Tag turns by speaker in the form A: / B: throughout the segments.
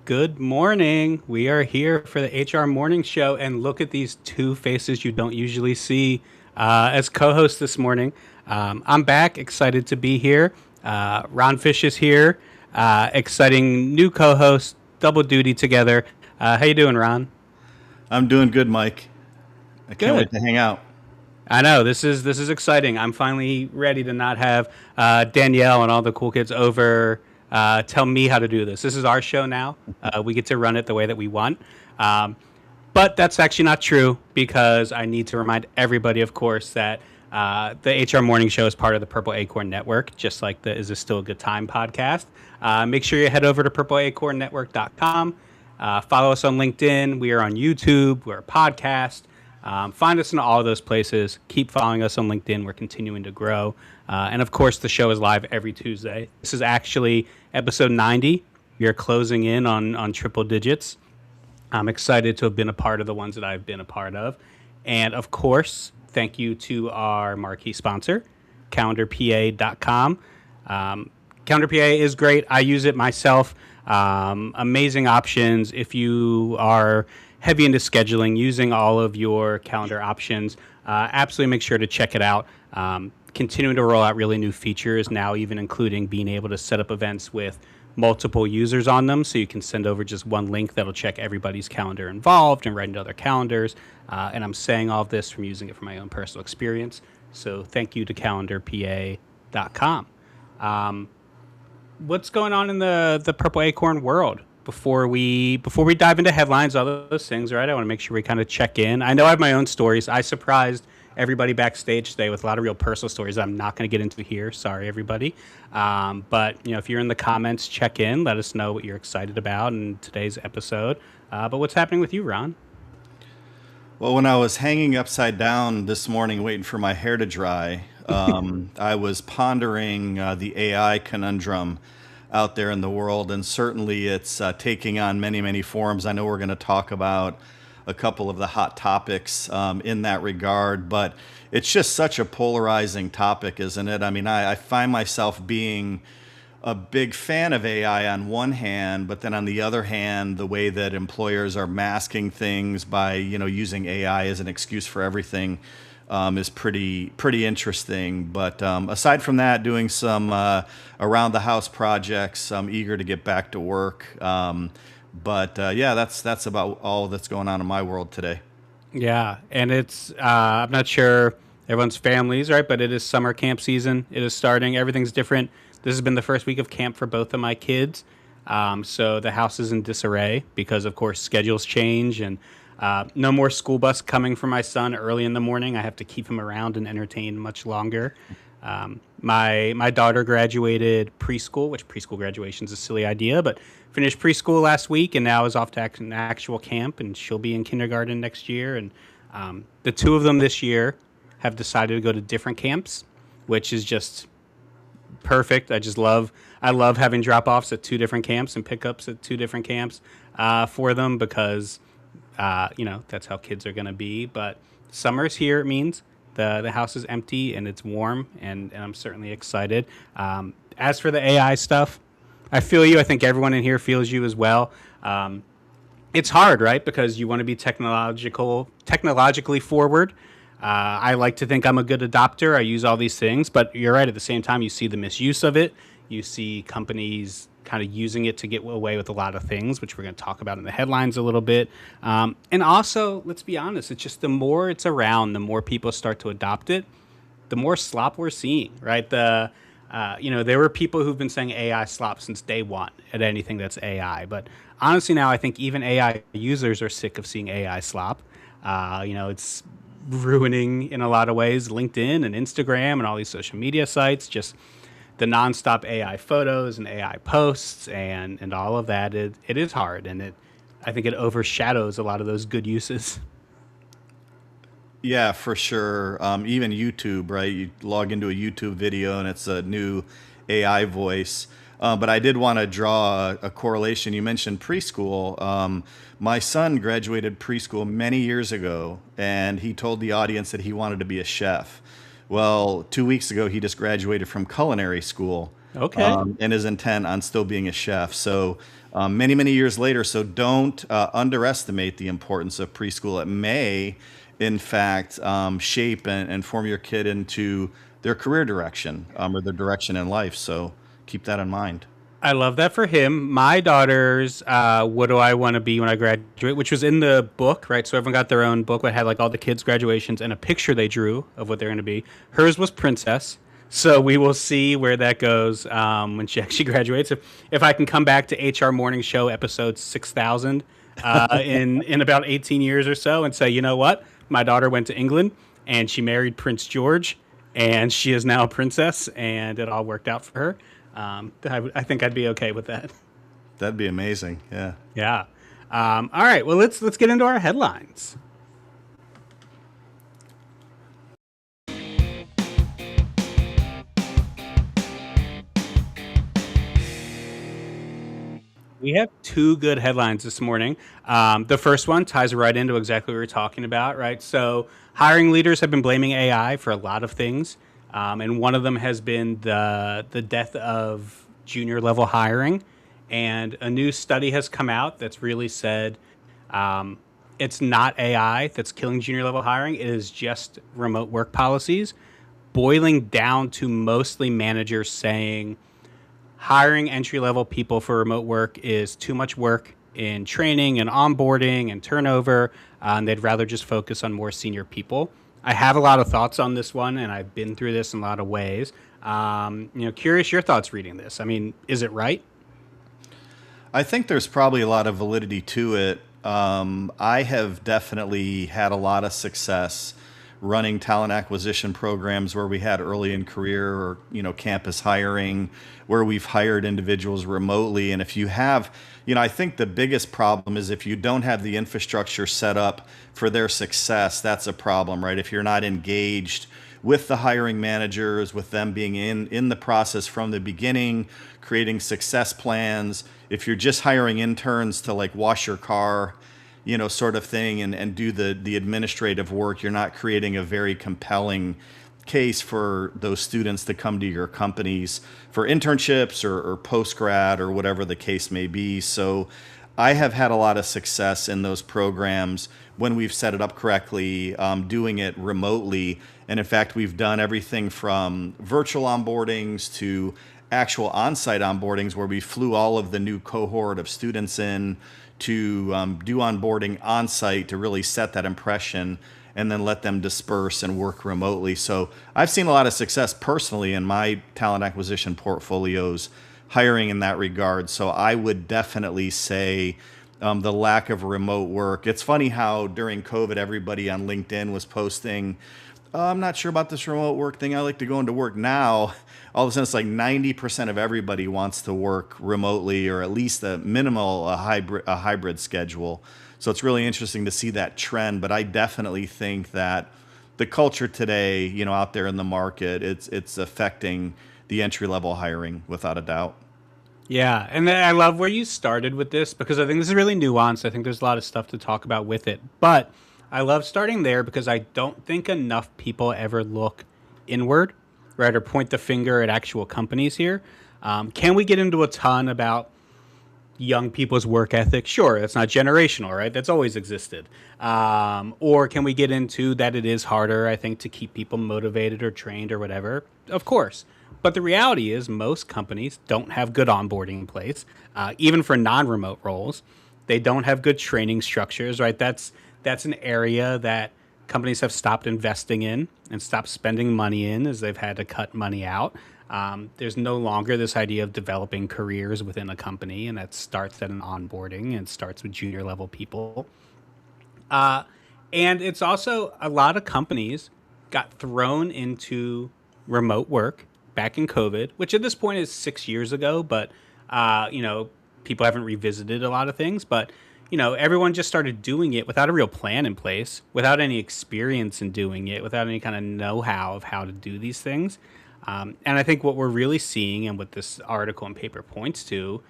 A: Good morning. We are here for the HR Morning Show, and look at these two faces you don't usually see as co-hosts this morning. I'm back, excited to be here. Ron Fish is here, exciting new co-host, double duty together. How you doing, Ron?
B: I'm doing good, Mike. I can't wait
A: Good.
B: to hang out.
A: I know this is exciting. I'm finally ready to not have Danielle and all the cool kids over tell me how to do this. This is our show now. We get to run it the way that we want. Um, but that's actually not true because I need to remind everybody, of course, that the HR Morning Show is part of the Purple Acorn Network, just like the Is This Still a Good Time podcast. Make sure you head over to purpleacornnetwork.com. Follow us on LinkedIn. We are on YouTube. We're a podcast. Find us in all of those places. Keep following us on LinkedIn. We're continuing to grow. And of course, the show is live every Tuesday. This is actually episode 90. We are closing in on triple digits. I'm excited to have been a part of the ones that I've been a part of. And of course, thank you to our marquee sponsor, calendarpa.com. CalendarPA is great. I use it myself. Amazing options if you are heavy into scheduling, using all of your calendar options. Absolutely make sure to check it out. Continuing to roll out really new features now, even including being able to set up events with multiple users on them, so you can send over just one link that'll check everybody's calendar involved and write into other calendars. And I'm saying all of this from using it from my own personal experience. So thank you to calendarpa.com. What's going on in the Purple Acorn world before we dive into headlines, all those things, right? I want to make sure we kind of check in. I know I have my own stories. I surprised everybody backstage today with a lot of real personal stories I'm not going to get into here. Sorry, everybody. But if you're in the comments, check in. Let us know what you're excited about in today's episode. But what's happening with you, Ron?
B: Well, when I was hanging upside down this morning waiting for my hair to dry, I was pondering the AI conundrum out there in the world, and certainly it's taking on many, many forms. I know we're going to talk about a couple of the hot topics in that regard, but it's just such a polarizing topic, isn't it? I mean, I find myself being a big fan of AI on one hand, but then on the other hand, the way that employers are masking things by using AI as an excuse for everything is pretty interesting. But aside from that, doing some around the house projects. I'm eager to get back to work. But yeah, that's about all that's going on in my world today.
A: Yeah, and it's I'm not sure everyone's families, right? But it is summer camp season. It is starting. Everything's different. This has been the first week of camp for both of my kids. So the house is in disarray because, of course, schedules change and no more school bus coming for my son early in the morning. I have to keep him around and entertained much longer. My daughter graduated preschool, which preschool graduation is a silly idea, but finished preschool last week and now is off to an actual camp, and she'll be in kindergarten next year. And the two of them this year have decided to go to different camps, which is just perfect. I love having drop offs at two different camps and pickups at two different camps for them because that's how kids are going to be. But summer's here. It means the house is empty and it's warm, and I'm certainly excited. As for the AI stuff, I feel you. I think everyone in here feels you as well. It's hard, right? Because you want to be technologically forward. I like to think I'm a good adopter. I use all these things, but you're right. At the same time, you see the misuse of it. You see companies kind of using it to get away with a lot of things, which we're going to talk about in the headlines a little bit. And also, let's be honest, it's just the more it's around, the more people start to adopt it, the more slop we're seeing, right? There were people who've been saying AI slop since day one at anything that's AI. But honestly, now I think even AI users are sick of seeing AI slop. It's ruining in a lot of ways LinkedIn and Instagram and all these social media sites, just the nonstop AI photos and AI posts and all of that. It is hard, and I think it overshadows a lot of those good uses.
B: Yeah, for sure. Even YouTube, right? You log into a YouTube video and it's a new AI voice. But I did want to draw a correlation. You mentioned preschool. My son graduated preschool many years ago, and he told the audience that he wanted to be a chef. Well, 2 weeks ago, he just graduated from culinary school.
A: Okay.
B: and is intent on still being a chef. So many, many years later, so don't underestimate the importance of preschool. It may, in fact, shape and form your kid into their career direction or their direction in life. So keep that in mind.
A: I love that for him. My daughter's "What Do I Want to Be When I Graduate," which was in the book, right? So everyone got their own book that had like all the kids' graduations and a picture they drew of what they're going to be. Hers was princess. So we will see where that goes when she actually graduates. If I can come back to HR Morning Show episode 6,000 in about 18 years or so and say, you know what, my daughter went to England and she married Prince George, and she is now a princess, and it all worked out for her. I think I'd be okay with that.
B: That'd be amazing. Yeah.
A: Yeah. All right. Well, let's get into our headlines. We have two good headlines this morning. The first one ties right into exactly what we were talking about, right? So, hiring leaders have been blaming AI for a lot of things, and one of them has been the death of junior level hiring. And a new study has come out that's really said it's not AI that's killing junior level hiring. It is just remote work policies, boiling down to mostly managers saying hiring entry level people for remote work is too much work in training and onboarding and turnover. And they'd rather just focus on more senior people. I have a lot of thoughts on this one, and I've been through this in a lot of ways. Curious your thoughts reading this. I mean, is it right?
B: I think there's probably a lot of validity to it. I have definitely had a lot of success running talent acquisition programs where we had early in career or campus hiring, where we've hired individuals remotely. And if you have, I think the biggest problem is if you don't have the infrastructure set up for their success, that's a problem, right? If you're not engaged with the hiring managers, with them being in the process from the beginning, creating success plans. If you're just hiring interns to like wash your car, sort of thing, and do the administrative work, you're not creating a very compelling case for those students to come to your companies for internships or post grad or whatever the case may be. So I have had a lot of success in those programs when we've set it up correctly, doing it remotely. And in fact, we've done everything from virtual onboardings to actual on-site onboardings where we flew all of the new cohort of students in to do onboarding on-site to really set that impression and then let them disperse and work remotely. So I've seen a lot of success personally in my talent acquisition portfolios hiring in that regard. So I would definitely say the lack of remote work. It's funny how during COVID, everybody on LinkedIn was posting, I'm not sure about this remote work thing. I like to go into work now. All of a sudden, it's like 90% of everybody wants to work remotely, or at least a hybrid schedule. So it's really interesting to see that trend. But I definitely think that the culture today, out there in the market, it's affecting the entry level hiring without a doubt.
A: Yeah, and I love where you started with this because I think this is really nuanced. I think there's a lot of stuff to talk about with it. But I love starting there because I don't think enough people ever look inward, right, or point the finger at actual companies here. Can we get into a ton about young people's work ethic? Sure, that's not generational, right? That's always existed. Or can we get into that it is harder, I think, to keep people motivated or trained or whatever? Of course. But the reality is most companies don't have good onboarding in place, even for non-remote roles. They don't have good training structures, right? That's an area that companies have stopped investing in and stopped spending money in as they've had to cut money out. There's no longer this idea of developing careers within a company, and that starts at an onboarding and starts with junior level people. Uh, and it's also a lot of companies got thrown into remote work back in COVID, which at this point is 6 years ago, but people haven't revisited a lot of things. But everyone just started doing it without a real plan in place, without any experience in doing it, without any kind of know-how of how to do these things. And I think what we're really seeing, and what this article and paper points to,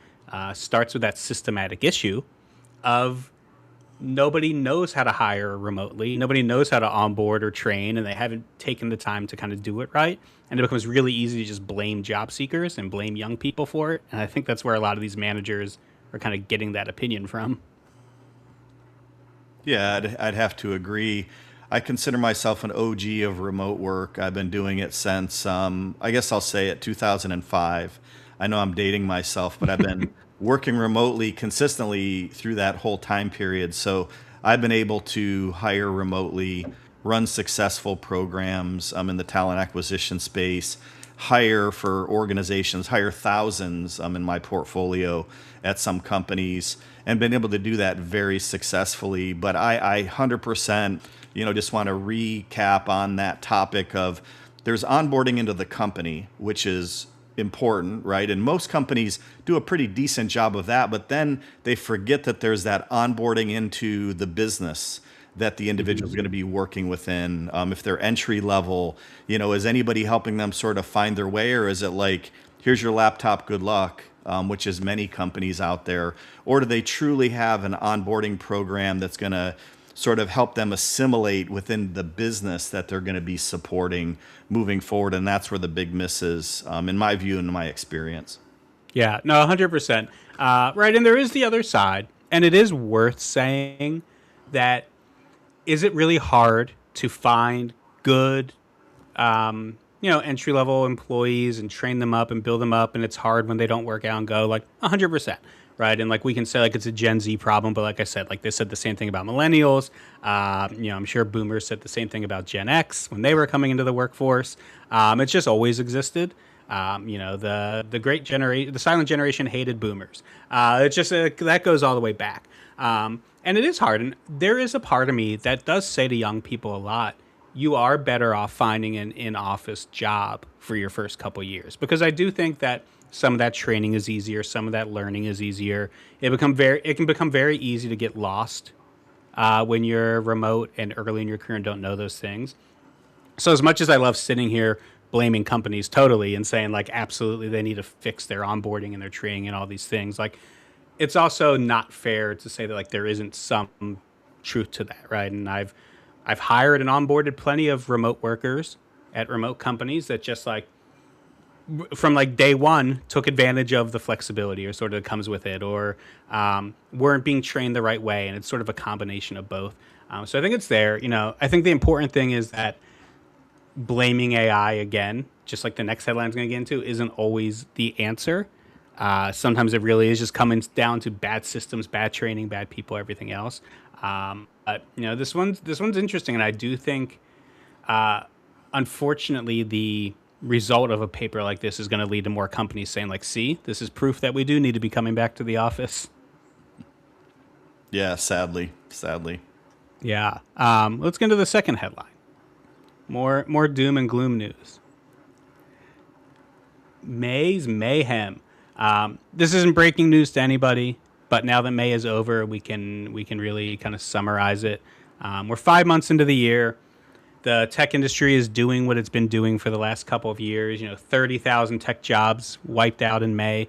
A: starts with that systematic issue of nobody knows how to hire remotely. Nobody knows how to onboard or train, and they haven't taken the time to kind of do it right. And it becomes really easy to just blame job seekers and blame young people for it. And I think that's where a lot of these managers are kind of getting that opinion from.
B: Yeah, I'd have to agree. I consider myself an OG of remote work. I've been doing it since, I guess I'll say it, 2005. I know I'm dating myself, but I've been working remotely consistently through that whole time period. So I've been able to hire remotely, run successful programs in the talent acquisition space, hire for organizations, hire thousands in my portfolio at some companies, and been able to do that very successfully. But I 100%, just want to recap on that topic of there's onboarding into the company, which is important, right? And most companies do a pretty decent job of that, but then they forget that there's that onboarding into the business that the individual is going to be working within. If they're entry level, is anybody helping them sort of find their way, or is it like, here's your laptop, good luck, which is many companies out there, or do they truly have an onboarding program that's going to sort of help them assimilate within the business that they're going to be supporting moving forward? And that's where the big miss is, in my view and in my experience.
A: Yeah, no, 100%. Right. And there is the other side. And it is worth saying that is it really hard to find good, entry level employees and train them up and build them up? And it's hard when they don't work out and go, like, 100%. Right. And like we can say like it's a Gen Z problem. But like I said, like they said the same thing about millennials. I'm sure boomers said the same thing about Gen X when they were coming into the workforce. It's just always existed. The great generation, the silent generation hated boomers. It's just that goes all the way back. And it is hard. And there is a part of me that does say to young people a lot, you are better off finding an in-office job for your first couple years. Because I do think that some of that training is easier. Some of that learning is easier. It can become very easy to get lost when you're remote and early in your career and don't know those things. So as much as I love sitting here blaming companies totally and saying like absolutely they need to fix their onboarding and their training and all these things, like it's also not fair to say that like there isn't some truth to that, right? And I've hired and onboarded plenty of remote workers at remote companies that just like from like day one took advantage of the flexibility or sort of comes with it, or weren't being trained the right way, and it's sort of a combination of both. So I think it's there. I think the important thing is that blaming AI again, just like the next headline is going to get into, isn't always the answer. Sometimes it really is just coming down to bad systems, bad training, bad people, everything else. But this one's interesting, and I do think, unfortunately, the result of a paper like this is going to lead to more companies saying like, see, this is proof that we do need to be coming back to the office.
B: Yeah, sadly.
A: Yeah. Let's get into the second headline. More doom and gloom news. May's mayhem. This isn't breaking news to anybody, but now that May is over, we can really kind of summarize it. We're 5 months into the year. The tech industry is doing what it's been doing for the last couple of years. 30,000 tech jobs wiped out in May.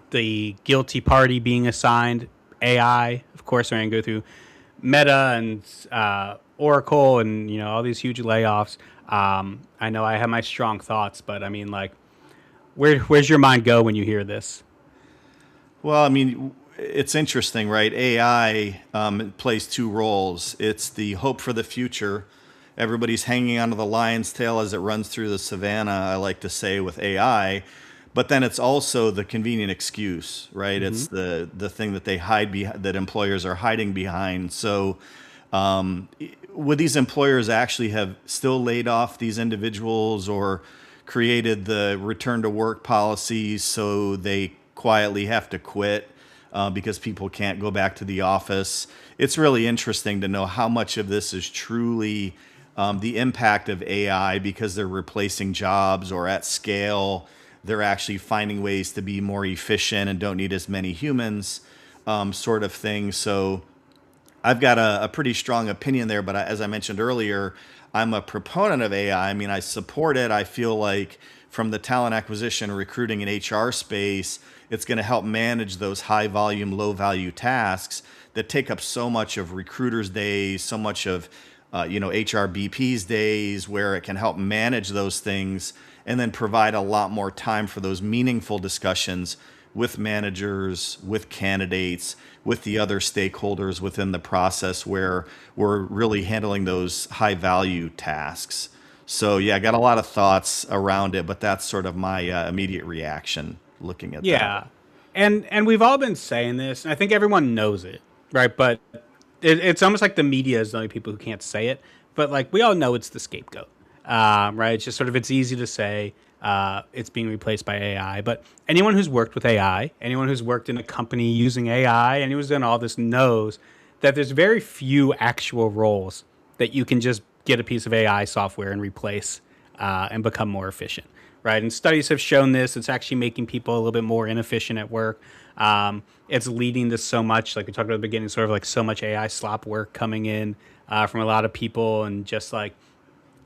A: The guilty party being assigned AI. Of course, we're going to go through Meta and Oracle and all these huge layoffs. I know I have my strong thoughts, but I mean, like, where's your mind go when you hear this?
B: Well, I mean, it's interesting, right? AI plays two roles. It's the hope for the future. Everybody's hanging onto the lion's tail as it runs through the savannah, I like to say, with AI. But then it's also the convenient excuse, right?
A: Mm-hmm.
B: It's the thing that they hide that employers are hiding behind. So would these employers actually have still laid off these individuals or created the return to work policies so they quietly have to quit because people can't go back to the office? It's really interesting to know how much of this is truly the impact of AI because they're replacing jobs, or at scale they're actually finding ways to be more efficient and don't need as many humans, sort of thing. So I've got a pretty strong opinion there, but as I mentioned earlier, I'm a proponent of AI. I mean, I support it. I feel like from the talent acquisition, recruiting, and HR space, It's going to help manage those high volume, low value tasks that take up so much of recruiters' days, so much of HRBP's days, where it can help manage those things and then provide a lot more time for those meaningful discussions with managers, with candidates, with the other stakeholders within the process where we're really handling those high value tasks. So yeah, I got a lot of thoughts around it, but that's sort of my immediate reaction looking at that.
A: Yeah, and we've all been saying this, and I think everyone knows it, right? But it's almost like the media is the only people who can't say it. But like we all know it's the scapegoat, right? It's just sort of it's easy to say it's being replaced by AI. But anyone who's worked with AI, anyone who's worked in a company using AI, anyone who's done all this knows that there's very few actual roles that you can just get a piece of AI software and replace and become more efficient, right? And studies have shown this. It's actually making people a little bit more inefficient at work. It's leading to so much, like we talked about at the beginning, sort of like so much AI slop work coming in from a lot of people and just like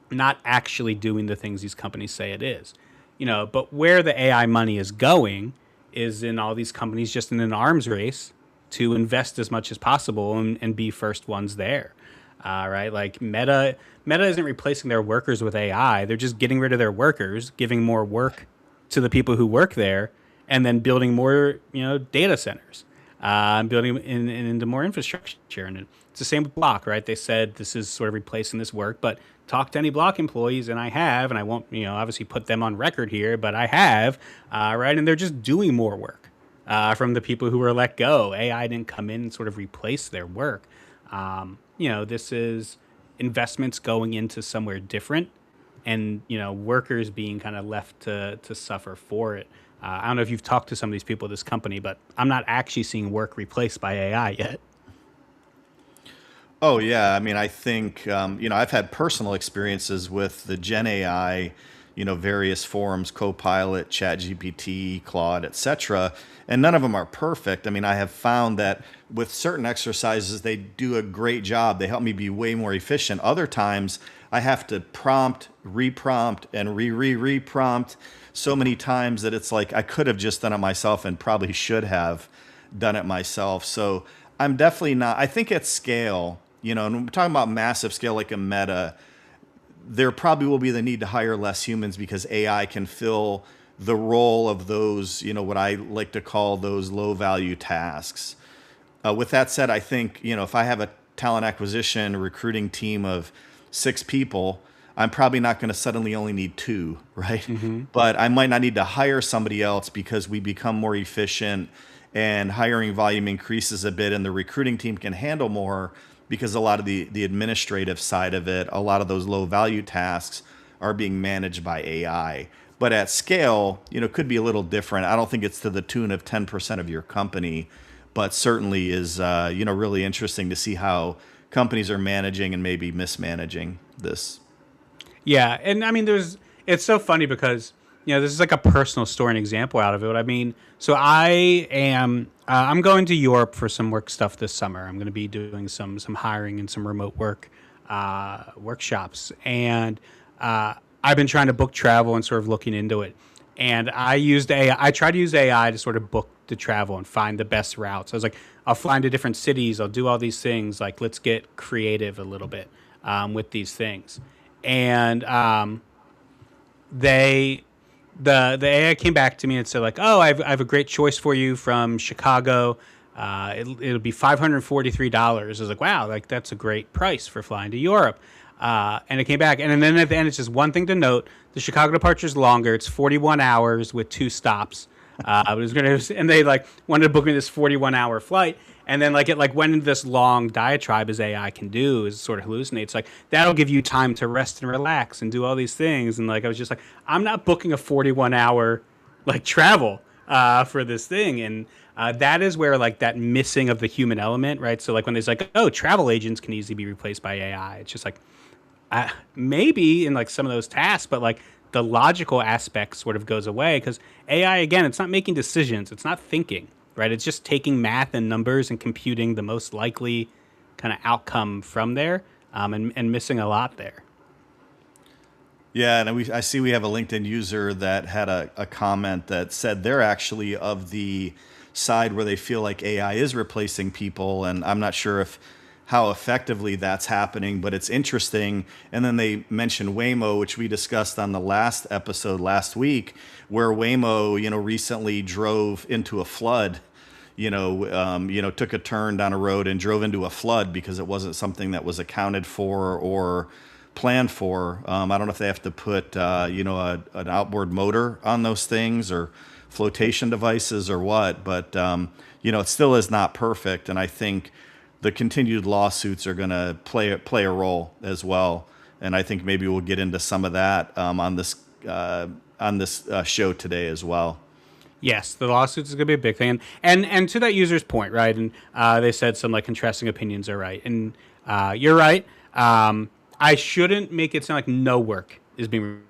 A: not actually doing the things these companies say it is. But where the AI money is going is in all these companies just in an arms race to invest as much as possible and be first ones there. Right? Like Meta isn't replacing their workers with AI. They're just getting rid of their workers, giving more work to the people who work there, and then building more, data centers, and building into more infrastructure. And it's the same with Block, right? They said this is sort of replacing this work, but talk to any Block employees, and I have, and I won't, obviously put them on record here, but I have, right? And they're just doing more work from the people who were let go. AI didn't come in and sort of replace their work. This is investments going into somewhere different and, workers being kind of left to suffer for it. I don't know if you've talked to some of these people at this company, but I'm not actually seeing work replaced by AI yet.
B: Oh yeah, I mean, I think I've had personal experiences with the Gen AI, various forums, Copilot, ChatGPT, Claude, etc., and none of them are perfect. I mean, I have found that with certain exercises, they do a great job. They help me be way more efficient. Other times, I have to prompt, reprompt, and re-re-re-prompt so many times that it's like I could have just done it myself and probably should have done it myself. So I'm definitely not. I think at scale, and we're talking about massive scale like a Meta, there probably will be the need to hire less humans because AI can fill the role of those, what I like to call those low value tasks. With that said, I think, if I have a talent acquisition recruiting team of 6 people, I'm probably not going to suddenly only need 2, right? Mm-hmm. But I might not need to hire somebody else because we become more efficient and hiring volume increases a bit and the recruiting team can handle more because a lot of the administrative side of it, a lot of those low value tasks are being managed by AI. But at scale, could be a little different. I don't think it's to the tune of 10% of your company, but certainly is, really interesting to see how companies are managing and maybe mismanaging this.
A: Yeah, and I mean, it's so funny because this is like a personal story and example out of it. I mean, so I'm going to Europe for some work stuff this summer. I'm going to be doing some hiring and some remote work workshops, and I've been trying to book travel and sort of looking into it. And I used AI. I tried to use AI to sort of book the travel and find the best routes. I was like, I'll fly into different cities. I'll do all these things. Like, let's get creative a little bit with these things. And the AI came back to me and said like, oh, I have a great choice for you from Chicago. It'll be $543. I was like, wow, like that's a great price for flying to Europe. And it came back. And then at the end, it's just one thing to note. The Chicago departure is longer. It's 41 hours with 2 stops. And they like wanted to book me this 41-hour flight. And then like it like went into this long diatribe as AI can do is sort of hallucinate. It's like that'll give you time to rest and relax and do all these things. And like I was just like, I'm not booking a 41-hour like travel for this thing. And that is where like that missing of the human element, right? So like when there's like, oh, travel agents can easily be replaced by AI. It's just like maybe in like some of those tasks, but like the logical aspect sort of goes away because AI, again, it's not making decisions. It's not thinking, right? It's just taking math and numbers and computing the most likely kind of outcome from there and missing a lot there.
B: Yeah, and I see we have a LinkedIn user that had a comment that said they're actually of the side where they feel like AI is replacing people, and I'm not sure if how effectively that's happening, but it's interesting. And then they mentioned Waymo, which we discussed on the last episode last week, where Waymo, recently drove into a flood. Took a turn down a road and drove into a flood because it wasn't something that was accounted for or planned for. I don't know if they have to put, an outboard motor on those things or flotation devices or what, but it still is not perfect. And I think the continued lawsuits are going to play a role as well. And I think maybe we'll get into some of that on this show today as well.
A: Yes, the lawsuits is going to be a big thing, and to that user's point, right? And they said some like contrasting opinions are right, and you're right. I shouldn't make it sound like no work is being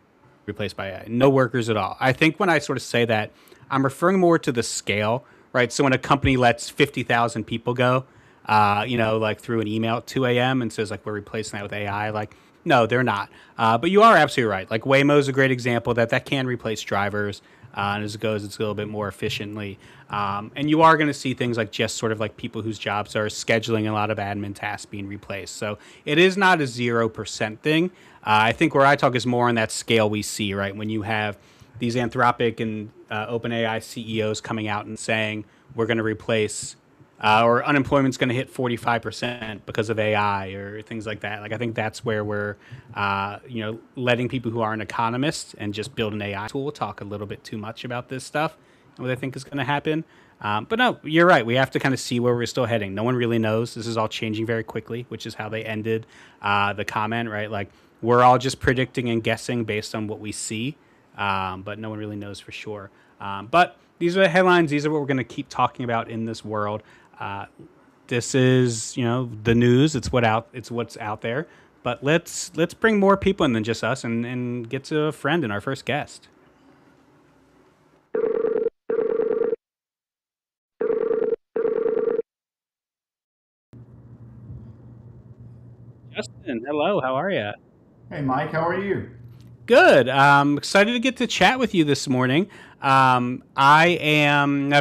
A: replaced by AI, no workers at all. I think when I sort of say that, I'm referring more to the scale, right? So when a company lets 50,000 people go, like through an email at 2 a.m. and says like we're replacing that with AI, like no, they're not. But you are absolutely right. Like Waymo is a great example that can replace drivers. And as it goes, it's a little bit more efficiently. And you are going to see things like just sort of like people whose jobs are scheduling a lot of admin tasks being replaced. So it is not a 0% thing. I think where I talk is more on that scale we see, right? When you have these Anthropic and OpenAI CEOs coming out and saying we're going to replace or unemployment's going to hit 45% because of AI or things like that. Like I think that's where we're, letting people who aren't economists and just build an AI tool talk a little bit too much about this stuff and what I think is going to happen. But no, you're right. We have to kind of see where we're still heading. No one really knows. This is all changing very quickly, which is how they ended the comment, right? Like we're all just predicting and guessing based on what we see, but no one really knows for sure. But these are the headlines. These are what we're going to keep talking about in this world. This is, the news. It's what's out there. But let's bring more people in than just us and get to a friend and our first guest. Justin, hello. How are you?
C: Hey, Mike, how are you?
A: Good. Excited to get to chat with you this morning. I've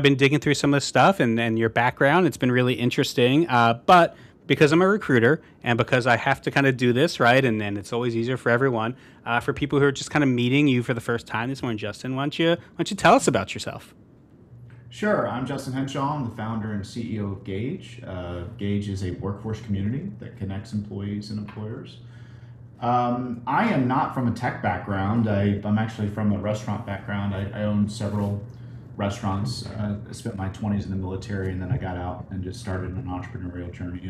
A: been digging through some of the stuff and your background. It's been really interesting. But because I'm a recruiter and because I have to kind of do this, right? And it's always easier for everyone, for people who are just kind of meeting you for the first time this morning, Justin, why don't you tell us about yourself?
C: Sure, I'm Justin Henshaw. I'm the founder and CEO of GAGE. GAGE is a workforce community that connects employees and employers. I am not from a tech background. I'm actually from a restaurant background. I owned several restaurants. I spent my 20s in the military, and then I got out and just started an entrepreneurial journey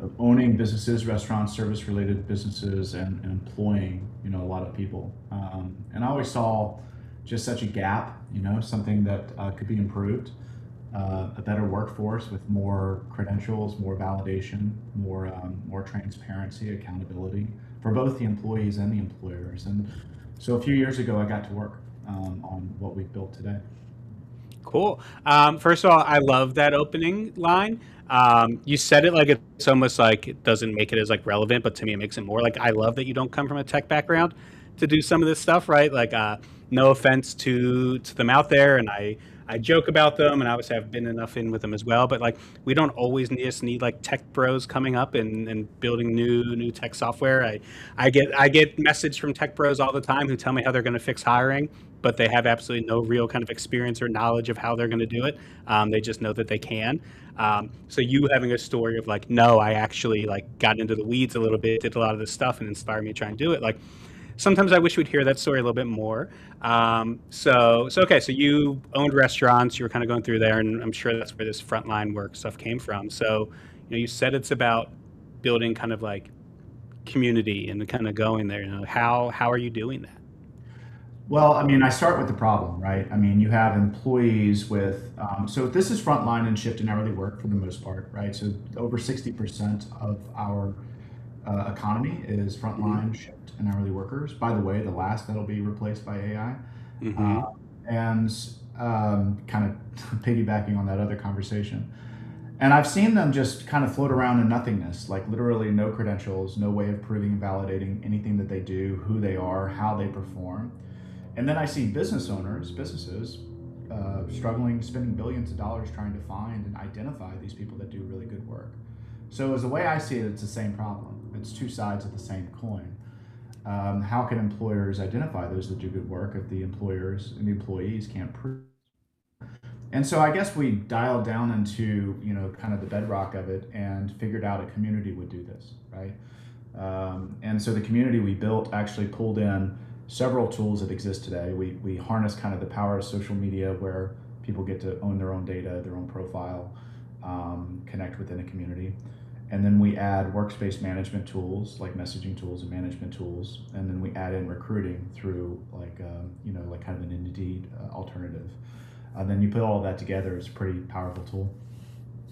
C: of owning businesses, restaurants, service-related businesses, and employing a lot of people. And I always saw just such a gap, something that could be improved. A better workforce with more credentials, more validation, more transparency, accountability for both the employees and the employers. And so a few years ago, I got to work on what we've built today.
A: Cool. First of all, I love that opening line. You said it like it's almost like it doesn't make it as like relevant, but to me it makes it more like I love that you don't come from a tech background to do some of this stuff, right? Like, no offense to them out there, and I joke about them, and obviously I've been enough in with them as well. But like, we don't always need like tech bros coming up and building new tech software. I get message from tech bros all the time who tell me how they're going to fix hiring, but they have absolutely no real kind of experience or knowledge of how they're going to do it. They just know that they can. So you having a story of like, no, I actually like got into the weeds a little bit, did a lot of this stuff, and inspired me to try and do it. Like, sometimes I wish we'd hear that story a little bit more. Okay, so you owned restaurants, you were kind of going through there, and I'm sure that's where this frontline work stuff came from. So, you said it's about building kind of like community and kind of going there. How are you doing that?
C: Well, I mean, I start with the problem, right? I mean, you have employees with, so this is frontline and shift and hourly work for the most part, right? So over 60% of our economy is
A: Mm-hmm.
C: frontline shift and hourly workers. By the way, the last that'll be replaced by AI.
A: Mm-hmm.
C: And kind of piggybacking on that other conversation, And I've seen them just kind of float around in nothingness, like literally no credentials, no way of proving and validating anything that they do, who they are, how they perform. And then I see businesses struggling, spending billions of dollars trying to find and identify these people that do really good work. So as the way I see it, it's the same problem. It's two sides of the same coin. How can employers identify those that do good work if the employers and the employees can't prove? And so I guess we dialed down into, kind of the bedrock of it and figured out a community would do this, right? And so the community we built actually pulled in several tools that exist today. We harness kind of the power of social media where people get to own their own data, their own profile, connect within a community. And then we add workspace management tools like messaging tools and management tools. And then we add in recruiting through like kind of an Indeed alternative. Then you put all that together, it's a pretty powerful tool.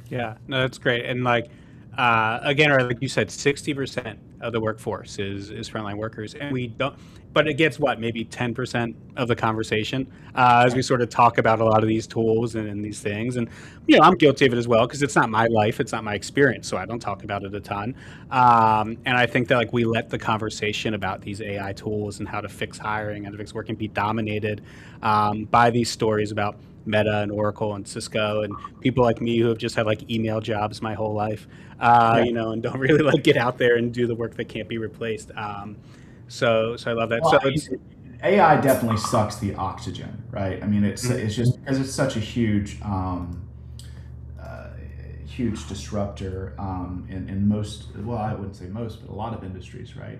A: Yeah, no, that's great. And again, or like you said, 60% of the workforce is frontline workers, and we don't. But it gets maybe 10% of the conversation as we sort of talk about a lot of these tools and these things. And I'm guilty of it as well because it's not my life, it's not my experience, so I don't talk about it a ton. And I think that we let the conversation about these AI tools and how to fix hiring and how to fix work and be dominated by these stories about Meta and Oracle and Cisco and people like me who have just had email jobs my whole life, and don't really get out there and do the work that can't be replaced. So I love that.
C: Well, AI definitely sucks the oxygen, right? I mean, it's just because it's such a huge disruptor in most. Well, I wouldn't say most, but a lot of industries, right?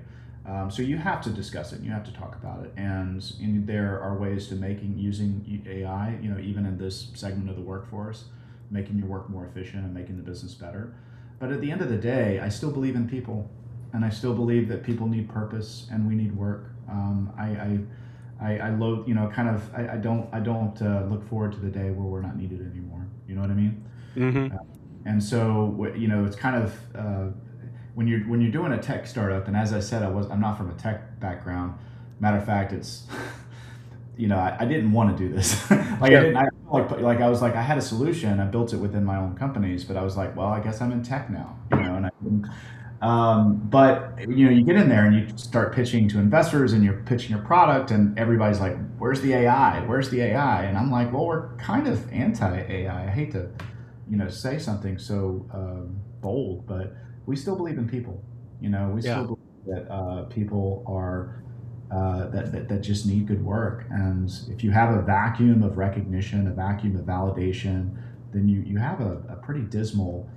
C: So you have to discuss it. And you have to talk about it, and there are ways to using AI. Even in this segment of the workforce, making your work more efficient and making the business better. But at the end of the day, I still believe in people, and I still believe that people need purpose and we need work. I don't look forward to the day where we're not needed anymore. You know what I mean?
A: Mm-hmm.
C: And so it's kind of when you're doing a tech startup, and as I said, I'm not from a tech background. Matter of fact, it's I didn't want to do this. I was like I had a solution, I built it within my own companies, but I was like, well, I guess I'm in tech now, and I didn't. But you get in there and you start pitching to investors and you're pitching your product and everybody's like, where's the AI? Where's the AI? And I'm like, well, we're kind of anti-AI. I hate to, say something so bold, but we still believe in people. We still believe that people are that just need good work. And if you have a vacuum of recognition, a vacuum of validation, then you have a pretty dismal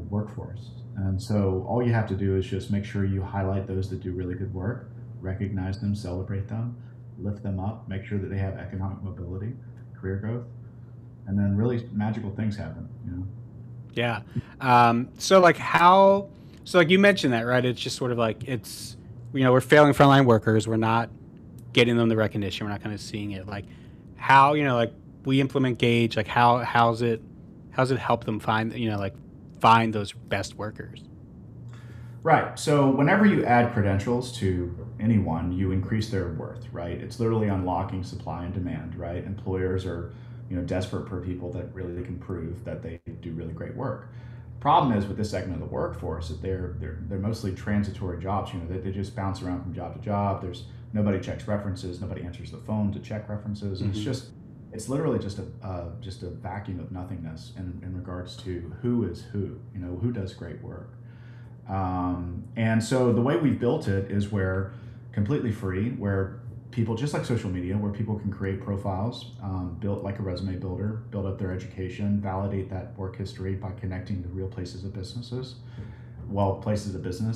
C: workforce. And so all you have to do is just make sure you highlight those that do really good work, recognize them, celebrate them, lift them up, make sure that they have economic mobility, career growth, and then really magical things happen.
A: Yeah. So you mentioned that, right? It's just sort of it's, we're failing frontline workers. We're not getting them the recognition. We're not kind of seeing it. How, we implement GAGE, how's it help them find, find those best workers?
C: Right. So whenever you add credentials to anyone, you increase their worth, right? It's literally unlocking supply and demand, right? Employers are, desperate for people that really can prove that they do really great work. Problem is with this segment of the workforce that they're mostly transitory jobs. They just bounce around from job to job. Nobody checks references. Nobody answers the phone to check references. And it's literally just a vacuum of nothingness in regards to who is who, who does great work. And so the way we've built it is where completely free, where people, just like social media, where people can create profiles, built like a resume builder, build up their education, validate that work history by connecting to real places of business,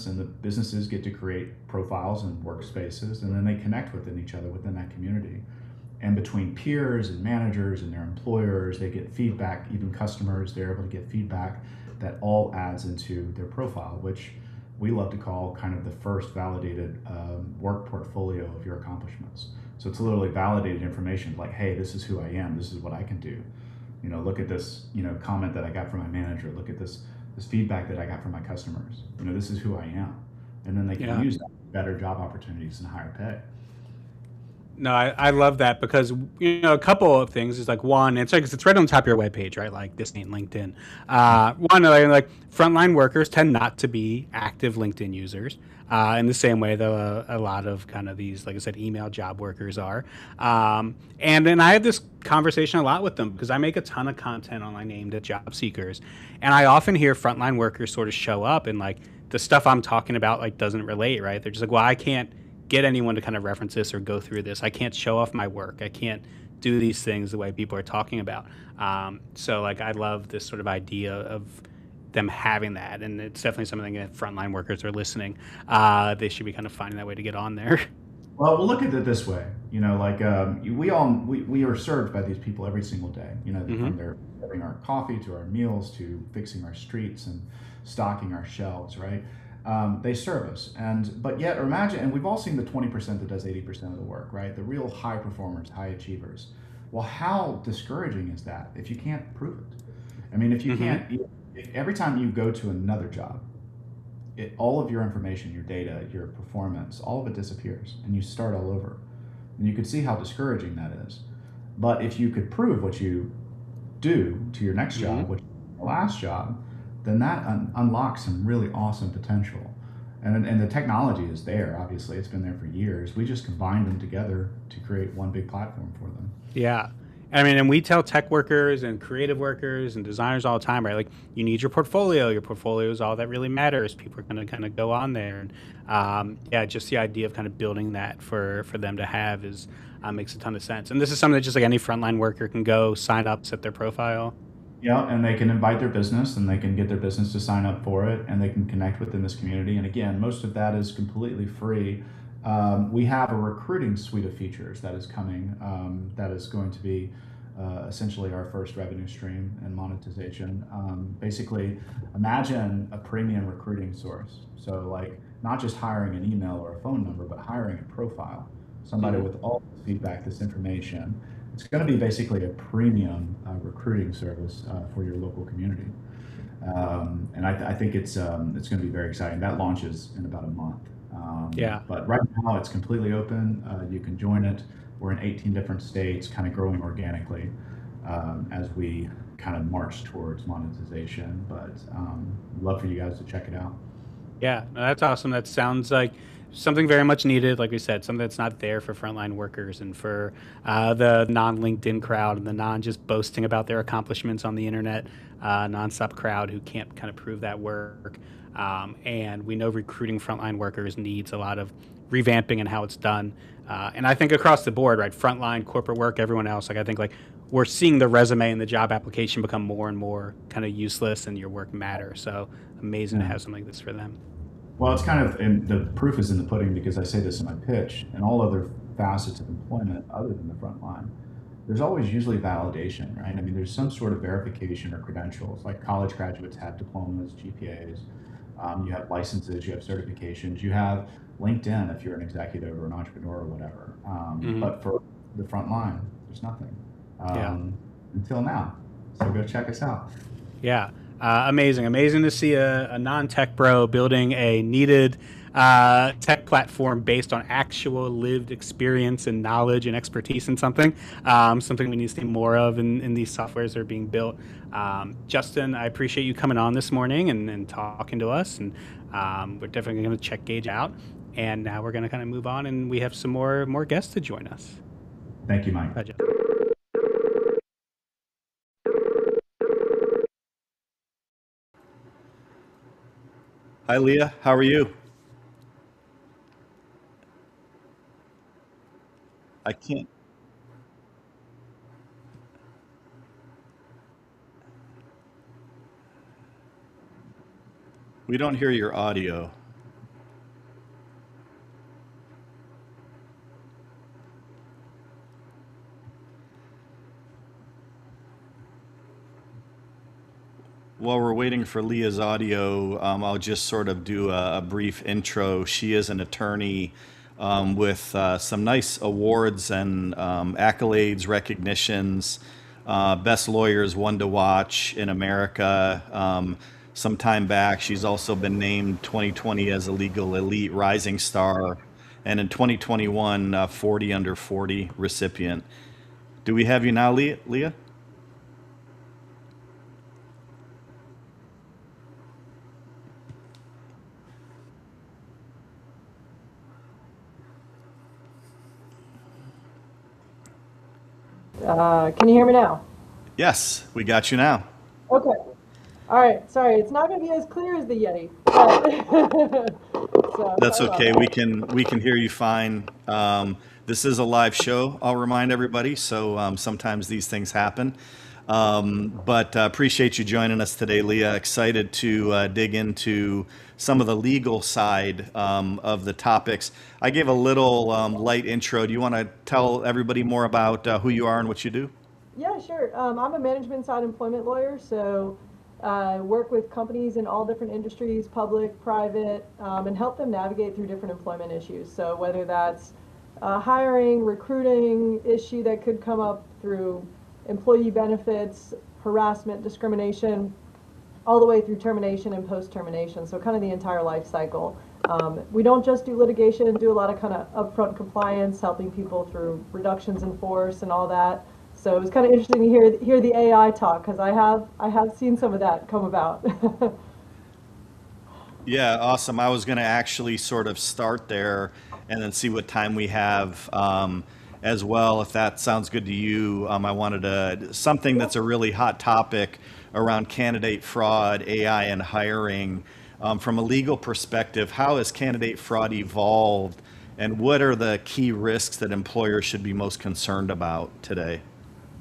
C: and the businesses get to create profiles and workspaces, and then they connect within each other within that community. And between peers and managers and their employers, they get feedback, even customers, they're able to get feedback that all adds into their profile, which we love to call kind of the first validated work portfolio of your accomplishments. So it's literally validated information like, hey, this is who I am, this is what I can do. Look at this, comment that I got from my manager, look at this feedback that I got from my customers. This is who I am. And then they can use that for better job opportunities and higher pay.
A: No, I love that because a couple of things is like one, it's right on top of your webpage, right? Like this ain't LinkedIn. One, like frontline workers tend not to be active LinkedIn users. In the same way, though, a lot of kind of these, like I said, email job workers are. And then I have this conversation a lot with them because I make a ton of content online aimed at job seekers, and I often hear frontline workers sort of show up and like the stuff I'm talking about like doesn't relate, right? They're just like, well, I can't get anyone to kind of reference this or go through this. I can't show off my work. I can't do these things the way people are talking about. So like I love this sort of idea of them having that, and it's definitely something that frontline workers are listening. They should be kind of finding that way to get on there.
C: Well, we'll look at it this way. Like we are served by these people every single day. From their serving our coffee to our meals to fixing our streets and stocking our shelves, right? They serve us, but yet imagine, and we've all seen the 20% that does 80% of the work, right? The real high performers, high achievers. Well, how discouraging is that if you can't prove it? I mean, if you can't, if every time you go to another job, all of your information, your data, your performance, all of it disappears, and you start all over. And you could see how discouraging that is. But if you could prove what you do to your next job, which is your last job, then that unlocks some really awesome potential. And the technology is there, obviously. It's been there for years. We just combined them together to create one big platform for them.
A: Yeah. I mean, and we tell tech workers and creative workers and designers all the time, right? Like, you need your portfolio. Your portfolio is all that really matters. People are going to kind of go on there. And yeah, just the idea of kind of building that for them to have is makes a ton of sense. And this is something that just like any frontline worker can go sign up, set their profile.
C: Yeah, and they can invite their business and they can get their business to sign up for it and they can connect within this community. And again, most of that is completely free. We have a recruiting suite of features that is coming that is going to be essentially our first revenue stream and monetization. Basically, imagine a premium recruiting source. So like not just hiring an email or a phone number, but hiring a profile, somebody with all this feedback, this information. It's going to be basically a premium recruiting service for your local community, and I think it's going to be very exciting. That launches in about a month. But right now it's completely open. You can join it. We're in 18 different states, kind of growing organically as we kind of march towards monetization. But love for you guys to check it out.
A: Yeah, no, that's awesome. That sounds like something very much needed. Like we said, something that's not there for frontline workers and for the non-LinkedIn crowd and the non-just boasting about their accomplishments on the internet, nonstop crowd who can't kind of prove that work. And we know recruiting frontline workers needs a lot of revamping and how it's done. And I think across the board, right, frontline, corporate work, everyone else, like I think like we're seeing the resume and the job application become more and more kind of useless and your work matters. So amazing to have something like this for them.
C: Well, it's kind of, and the proof is in the pudding because I say this in my pitch, and all other facets of employment other than the front line, there's always usually validation, right? I mean, there's some sort of verification or credentials, like college graduates have diplomas, GPAs, you have licenses, you have certifications, you have LinkedIn if you're an executive or an entrepreneur or whatever. But for the front line, there's nothing until now. So go check us out.
A: Yeah. Amazing to see a non-tech bro building a needed tech platform based on actual lived experience and knowledge and expertise in something. Something we need to see more of in these softwares that are being built. Justin, I appreciate you coming on this morning and talking to us. And we're definitely going to check GAGE out. And now we're going to kind of move on, and we have some more guests to join us.
C: Thank you, Mike.
A: Bye, Justin.
B: Hi, Leah. How are you? I can't. We don't hear your audio. While we're waiting for Leah's audio, I'll just sort of do a brief intro. She is an attorney with some nice awards and accolades, recognitions, best lawyers one to watch in America. Some time back, she's also been named 2020 as a legal elite rising star and in 2021, 40 under 40 recipient. Do we have you now, Leah?
D: Can you hear me now?
B: Yes, we got you now.
D: Okay. All right. Sorry, it's not going to be as clear as the Yeti. But so,
B: That's
D: sorry about
B: okay.
D: that.
B: We can hear you fine. This is a live show, I'll remind everybody, so sometimes these things happen. But appreciate you joining us today, Leah. Excited to dig into some of the legal side of the topics. I gave a little light intro. Do you want to tell everybody more about who you are and what you do?
D: Yeah, sure. I'm a management side employment lawyer, so work with companies in all different industries, public, private, and help them navigate through different employment issues. So whether that's hiring, recruiting issue that could come up through employee benefits, harassment, discrimination, all the way through termination and post-termination. So kind of the entire life cycle. We don't just do litigation, do a lot of kind of upfront compliance, helping people through reductions in force and all that. So it was kind of interesting to hear the AI talk, because I have seen some of that come about.
B: Yeah, awesome. I was going to actually sort of start there and then see what time we have as well, if that sounds good to you. I wanted something that's a really hot topic around candidate fraud, AI, and hiring. From a legal perspective, how has candidate fraud evolved, and what are the key risks that employers should be most concerned about today?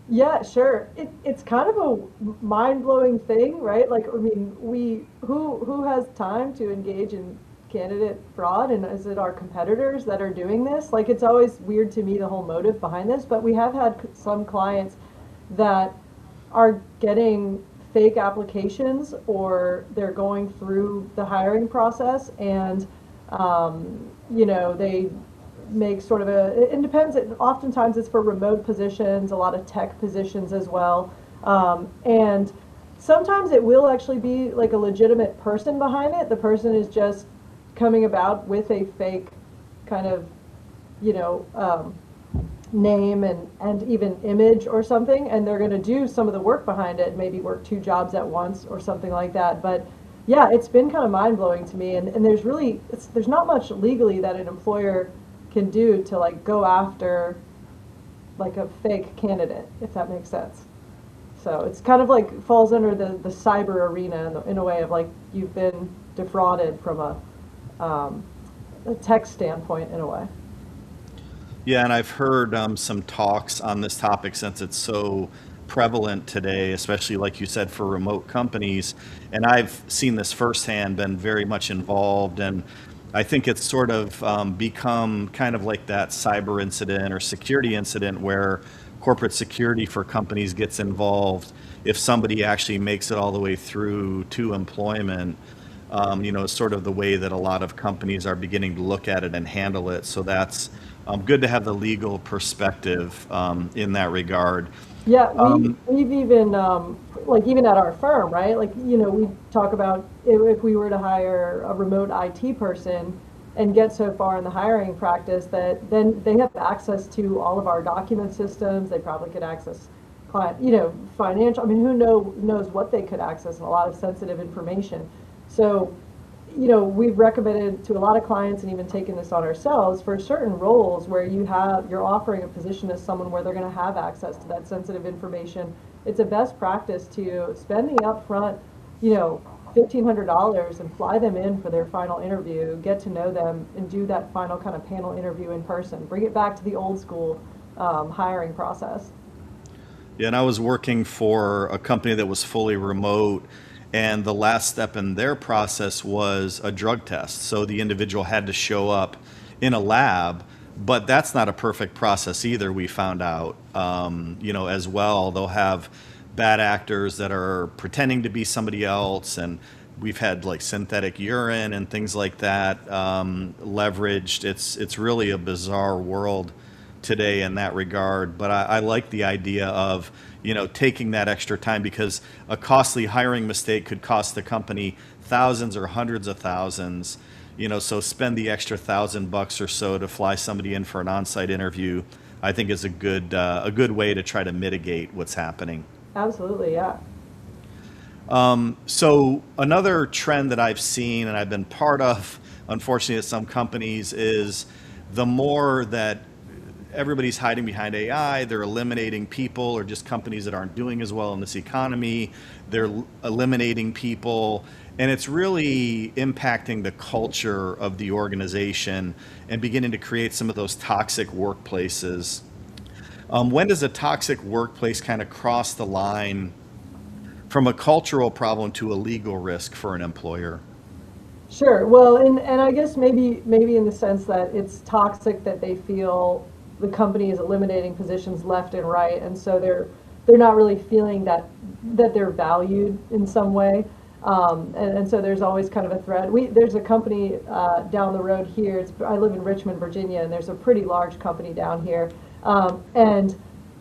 D: Yeah, sure. It's kind of a mind-blowing thing, right? Like, I mean, who has time to engage in candidate fraud, and is it our competitors that are doing this? Like, it's always weird to me, the whole motive behind this, but we have had some clients that are getting fake applications, or they're going through the hiring process, and they make sort of it depends. Oftentimes it's for remote positions, a lot of tech positions as well. And sometimes it will actually be like a legitimate person behind it. The person is just coming about with a fake kind of, name and even image or something, and they're going to do some of the work behind it, maybe work 2 jobs at once or something like that. But yeah, it's been kind of mind-blowing to me, and there's not much legally that an employer can do to like go after like a fake candidate, if that makes sense. So it's kind of like falls under the cyber arena in a way of like you've been defrauded from a tech standpoint in a way.
B: Yeah, and I've heard some talks on this topic since it's so prevalent today, especially like you said, for remote companies. And I've seen this firsthand, been very much involved, and I think it's sort of become kind of like that cyber incident or security incident where corporate security for companies gets involved if somebody actually makes it all the way through to employment. It's sort of the way that a lot of companies are beginning to look at it and handle it. So that's good to have the legal perspective in that regard.
D: Yeah, we've even like even at our firm, right? Like, we talk about if we were to hire a remote IT person and get so far in the hiring practice that then they have access to all of our document systems. They probably could access client, financial. I mean, who knows what they could access, and a lot of sensitive information. So, we've recommended to a lot of clients, and even taken this on ourselves, for certain roles where you're offering a position as someone where they're going to have access to that sensitive information. It's a best practice to spend the upfront, $1,500 and fly them in for their final interview, get to know them, and do that final kind of panel interview in person. Bring it back to the old school hiring process.
B: Yeah, and I was working for a company that was fully remote, and the last step in their process was a drug test. So the individual had to show up in a lab, but that's not a perfect process either, we found out. As well, they'll have bad actors that are pretending to be somebody else, and we've had like synthetic urine and things like that leveraged. It's really a bizarre world today in that regard, but I like the idea of taking that extra time, because a costly hiring mistake could cost the company thousands or hundreds of thousands. So spend the extra $1,000 or so to fly somebody in for an on-site interview, I think is a good way to try to mitigate what's happening.
D: Absolutely, yeah.
B: So another trend that I've seen and I've been part of, unfortunately, at some companies is the more that everybody's hiding behind AI, they're eliminating people, or just companies that aren't doing as well in this economy, they're eliminating people, and it's really impacting the culture of the organization and beginning to create some of those toxic workplaces. When does a toxic workplace kind of cross the line from a cultural problem to a legal risk for an employer?
D: Sure. Well, and I guess maybe in the sense that it's toxic that they feel the company is eliminating positions left and right, and so they're not really feeling that they're valued in some way, and so there's always kind of a threat. There's a company down the road here. I live in Richmond, Virginia, and there's a pretty large company down here, and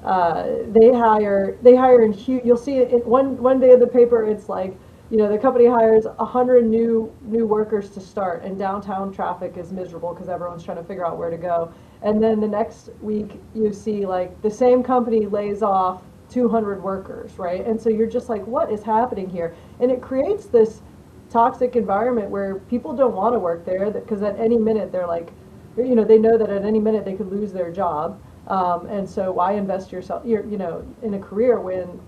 D: they hire in huge. You'll see it one day in the paper. It's like, the company hires 100 new workers to start, and downtown traffic is miserable because everyone's trying to figure out where to go. And then the next week you see like the same company lays off 200 workers, right? And so you're just like, what is happening here? And it creates this toxic environment where people don't want to work there because at any minute they're like, they know that at any minute they could lose their job. And so why invest yourself, in a career when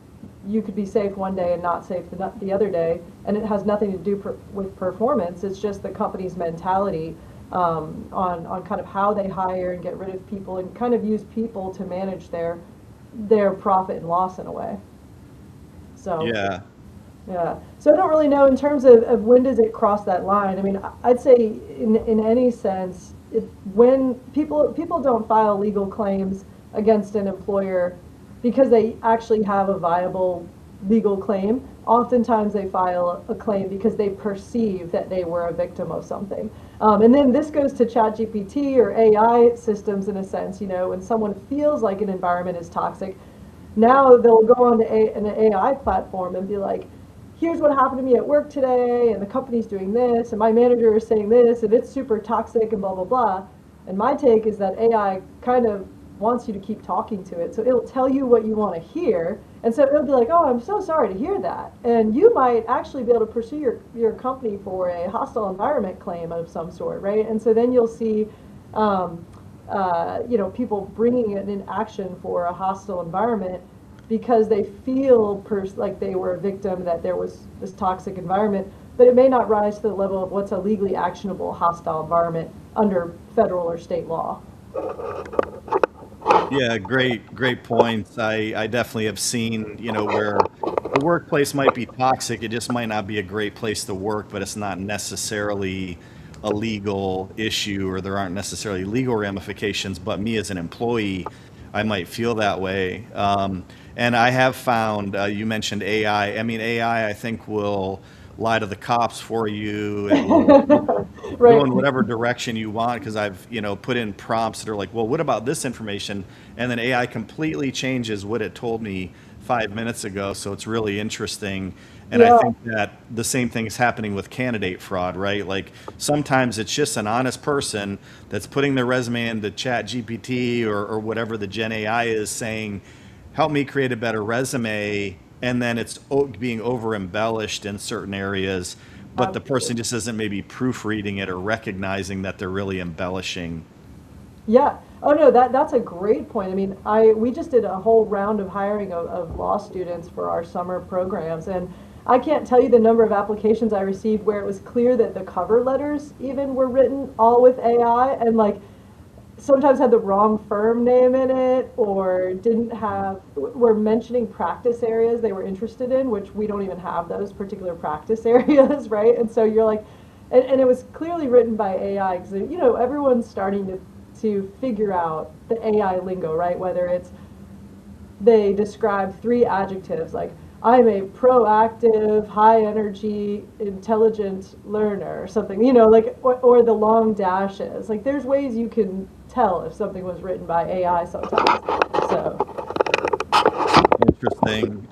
D: you could be safe one day and not safe the other day? And it has nothing to do with performance. It's just the company's mentality on kind of how they hire and get rid of people and kind of use people to manage their profit and loss in a way. So
B: Yeah.
D: So I don't really know in terms of when does it cross that line. I mean, I'd say in any sense, when people don't file legal claims against an employer because they actually have a viable legal claim. Oftentimes they file a claim because they perceive that they were a victim of something. And then this goes to ChatGPT or AI systems in a sense, when someone feels like an environment is toxic, now they'll go on to an AI platform and be like, here's what happened to me at work today, and the company's doing this, and my manager is saying this, and it's super toxic and blah, blah, blah. And my take is that AI kind of wants you to keep talking to it. So it'll tell you what you want to hear. And so it'll be like, oh, I'm so sorry to hear that. And you might actually be able to pursue your company for a hostile environment claim of some sort, right? And so then you'll see, people bringing it in action for a hostile environment because they feel like they were a victim, that there was this toxic environment, but it may not rise to the level of what's a legally actionable hostile environment under federal or state law.
B: Yeah, great points. I definitely have seen, where the workplace might be toxic. It just might not be a great place to work, but it's not necessarily a legal issue, or there aren't necessarily legal ramifications. But me as an employee, I might feel that way. And I have found, you mentioned AI. I mean, AI, I think, will lie to the cops for you. It will
D: Right.
B: go in whatever direction you want, because I've put in prompts that are like, well, what about this information? And then AI completely changes what it told me 5 minutes ago. So it's really interesting. And
D: Yeah.
B: I think that the same thing is happening with candidate fraud, right? Like sometimes it's just an honest person that's putting their resume into Chat GPT or whatever the Gen AI is, saying, help me create a better resume. And then it's being over embellished in certain areas, but the person just isn't maybe proofreading it or recognizing that they're really embellishing.
D: Yeah. Oh no, that's a great point. I mean, we just did a whole round of hiring of law students for our summer programs, and I can't tell you the number of applications I received where it was clear that the cover letters even were written all with AI, and like sometimes had the wrong firm name in it, or were mentioning practice areas they were interested in, which we don't even have those particular practice areas, right? And so you're like, and it was clearly written by AI, because everyone's starting to figure out the AI lingo, right? Whether it's they describe 3 adjectives like, I'm a proactive, high energy, intelligent learner, or something, or the long dashes. Like there's ways you can tell if something was written by AI sometimes. So
B: Interesting.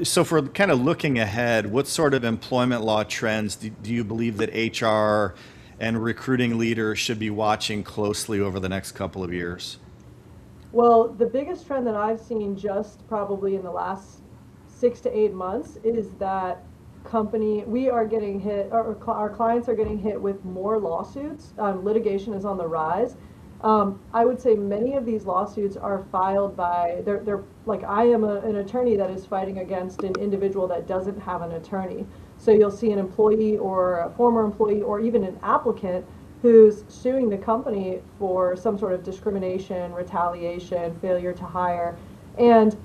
B: So for kind of looking ahead, what sort of employment law trends do you believe that HR and recruiting leaders should be watching closely over the next couple of years?
D: Well, the biggest trend that I've seen just probably in the last 6 to 8 months is that we are getting hit, or our clients are getting hit with more lawsuits. Litigation is on the rise. I would say many of these lawsuits are filed by, they're like, I am an attorney that is fighting against an individual that doesn't have an attorney. So you'll see an employee or a former employee or even an applicant who's suing the company for some sort of discrimination, retaliation, failure to hire. And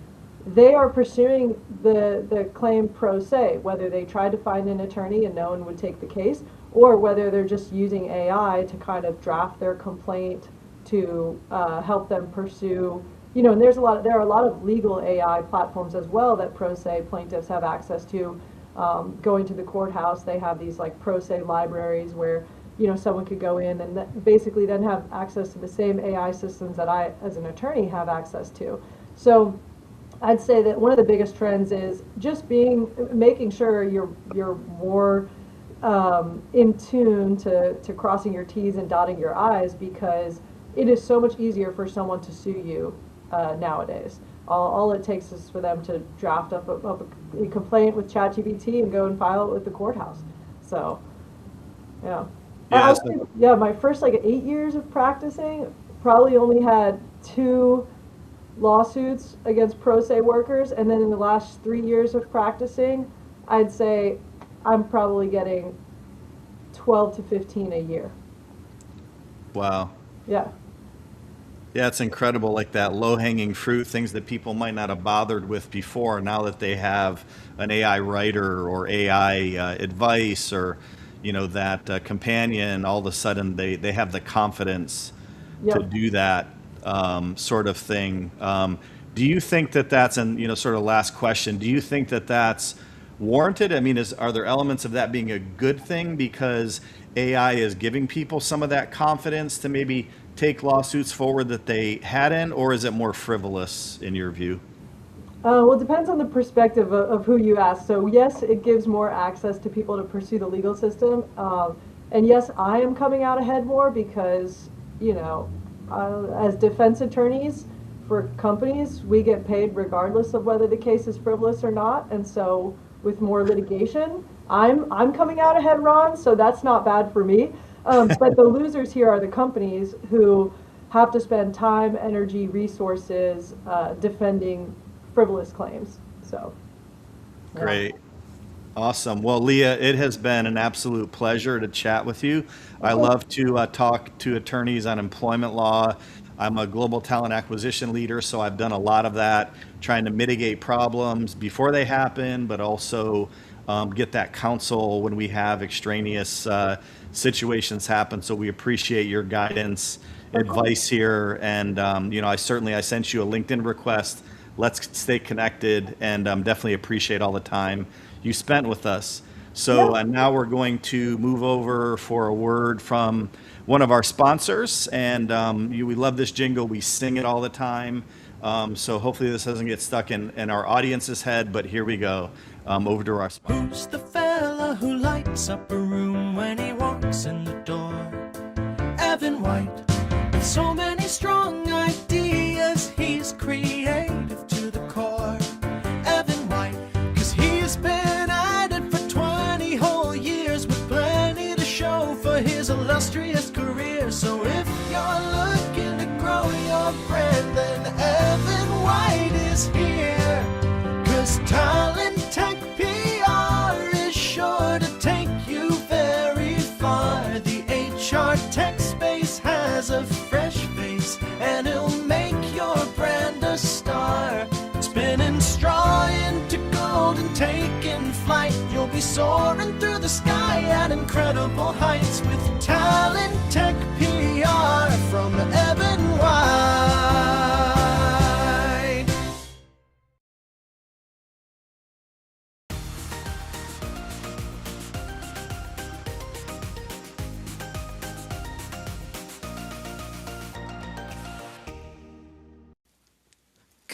D: they are pursuing the claim pro se, whether they tried to find an attorney and no one would take the case, or whether they're just using AI to kind of draft their complaint to help them pursue, and there are a lot of legal AI platforms as well that pro se plaintiffs have access to. Going to the courthouse, they have these like pro se libraries where someone could go in and basically then have access to the same AI systems that I, as an attorney, have access to. So I'd say that one of the biggest trends is just making sure you're more in tune to crossing your T's and dotting your I's, because it is so much easier for someone to sue you nowadays. All it takes is for them to draft up a complaint with ChatGPT and go and file it with the courthouse. So, yeah. My first 8 years of practicing, probably only had 2 lawsuits against pro se workers, and then in the last 3 years of practicing, I'd say I'm probably getting 12 to 15 a year.
B: Wow.
D: Yeah.
B: Yeah, it's incredible, like that low-hanging fruit, things that people might not have bothered with before, now that they have an AI writer or AI advice or, that companion, all of a sudden they have the confidence to do that sort of thing. Do you think that that's, and, sort of last question, do you think that that's warranted? I mean, are there elements of that being a good thing because AI is giving people some of that confidence to maybe take lawsuits forward that they hadn't, or is it more frivolous in your view?
D: Well, it depends on the perspective of who you ask. So yes, it gives more access to people to pursue the legal system. And yes, I am coming out ahead more because, as defense attorneys for companies, we get paid regardless of whether the case is frivolous or not. And so with more litigation, I'm coming out ahead, Ron, so that's not bad for me. But the losers here are the companies who have to spend time, energy, resources defending frivolous claims. So, yeah.
B: Great. Awesome. Well, Leah, it has been an absolute pleasure to chat with you. I love to talk to attorneys on employment law. I'm a global talent acquisition leader, so I've done a lot of that, trying to mitigate problems before they happen, but also get that counsel when we have extraneous situations happen. So we appreciate your guidance, advice here, and I sent you a LinkedIn request. Let's stay connected, and definitely appreciate all the time you spent with us. So now we're going to move over for a word from one of our sponsors, and we love this jingle. We sing it all the time. So hopefully this doesn't get stuck in our audience's head, but here we go. Over to our sponsor.
E: Who's the fella who lights up a room when he walks in the door? Evan White, with so many strong ideas, he's creative to the core. Evan White, cause he's been at it for 20 whole years with plenty to show for his illustrious career. So if you're looking to grow your brand, then Evan White is here. Cause talent tech PR is sure to take you very far. The HR tech space has a fresh face, and it'll make your brand a star. Spinning straw into gold and taking flight, you'll be soaring through the sky at incredible heights with talent tech PR from Evan White.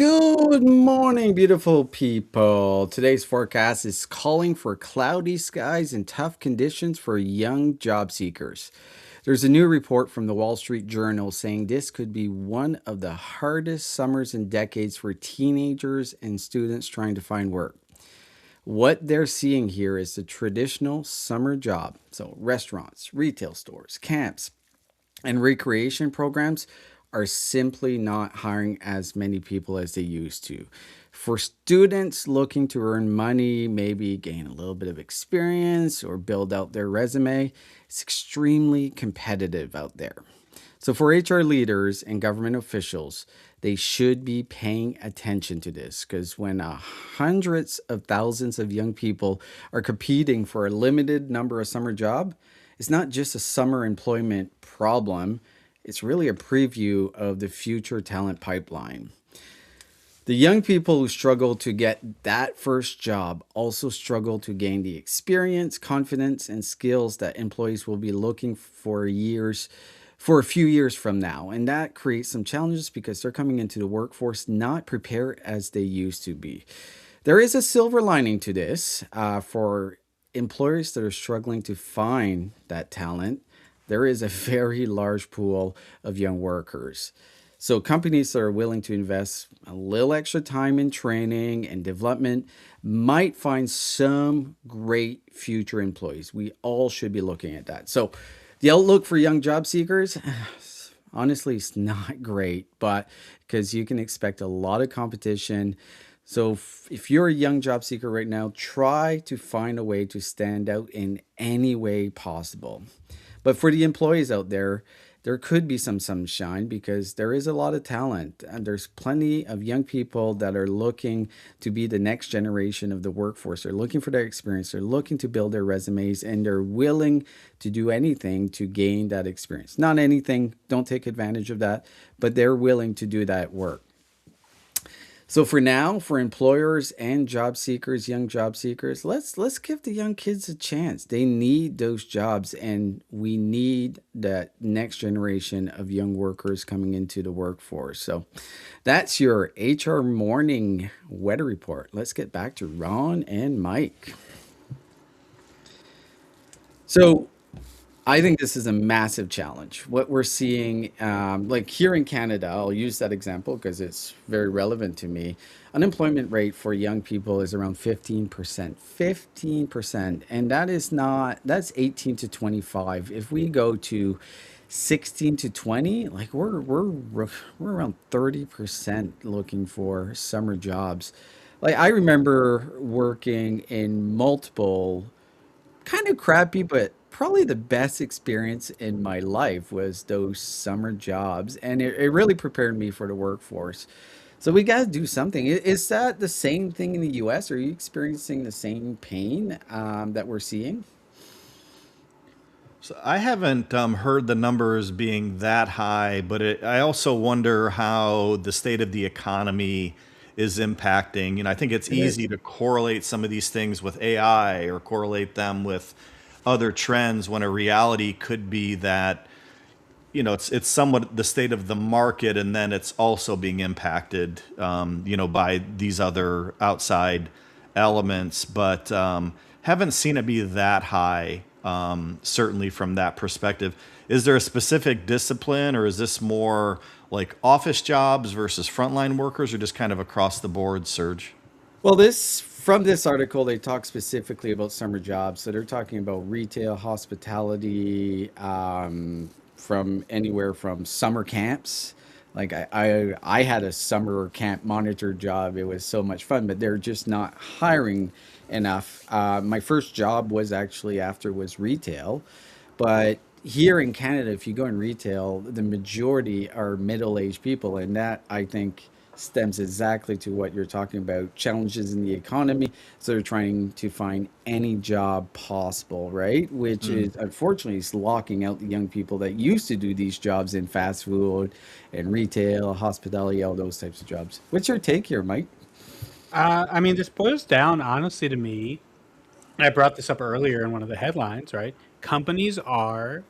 F: Good morning, beautiful people. Today's forecast is calling for cloudy skies and tough conditions for young job seekers. There's a new report from the Wall Street Journal saying this could be one of the hardest summers in decades for teenagers and students trying to find work. What they're seeing here is the traditional summer job. So, restaurants, retail stores, camps, and recreation programs are simply not hiring as many people as they used to. For students looking to earn money, maybe gain a little bit of experience or build out their resume, it's extremely competitive out there. So, for HR leaders and government officials, they should be paying attention to this because when hundreds of thousands of young people are competing for a limited number of summer jobs, it's not just a summer employment problem, it's really a preview of the future talent pipeline. The young people who struggle to get that first job also struggle to gain the experience, confidence, and skills that employees will be looking for a few years from now. And that creates some challenges because they're coming into the workforce not prepared as they used to be. There is a silver lining to this for employers that are struggling to find that talent. There is a very large pool of young workers. So companies that are willing to invest a little extra time in training and development might find some great future employees. We all should be looking at that. So the outlook for young job seekers, honestly, it's not great, but because you can expect a lot of competition. So if you're a young job seeker right now, try to find a way to stand out in any way possible. But for the employees out there, there could be some sunshine because there is a lot of talent and there's plenty of young people that are looking to be the next generation of the workforce. They're looking for their experience. They're looking to build their resumes and they're willing to do anything to gain that experience. Not anything, don't take advantage of that, but they're willing to do that work. So for now, for employers and job seekers, young job seekers, let's give the young kids a chance. They need those jobs and we need that next generation of young workers coming into the workforce. So that's your HR morning weather report. Let's get back to Ron and Mike. So I think this is a massive challenge. What we're seeing, like here in Canada, I'll use that example because it's very relevant to me. Unemployment rate for young people is around 15%. 15%. And that's 18 to 25. If we go to 16 to 20, like we're around 30% looking for summer jobs. Like I remember working in multiple kind of crappy, but probably the best experience in my life was those summer jobs. And it really prepared me for the workforce. So we got to do something. Is that the same thing in the US? Are you experiencing the same pain that we're seeing?
B: So I haven't heard the numbers being that high, but I also wonder how the state of the economy is impacting. I think it's
F: It is.
B: easy to correlate some of these things with AI or correlate them with other trends when a reality could be that it's somewhat the state of the market, and then it's also being impacted, by these other outside elements. But haven't seen it be that high, certainly from that perspective. Is there a specific discipline, or is this more like office jobs versus frontline workers, or just kind of across the board surge?
F: Well, from this article, they talk specifically about summer jobs. So they're talking about retail, hospitality, from anywhere from summer camps. Like I had a summer camp monitor job. It was so much fun, but they're just not hiring enough. My first job was actually after was retail, but here in Canada, if you go in retail, the majority are middle-aged people, and that I think stems exactly to what you're talking about, challenges in the economy. So they're trying to find any job possible, right? Which is unfortunately is locking out the young people that used to do these jobs in fast food and retail, hospitality, all those types of jobs. What's your take here, Mike?
A: This boils down honestly to me. I brought this up earlier in one of the headlines, right? Companies are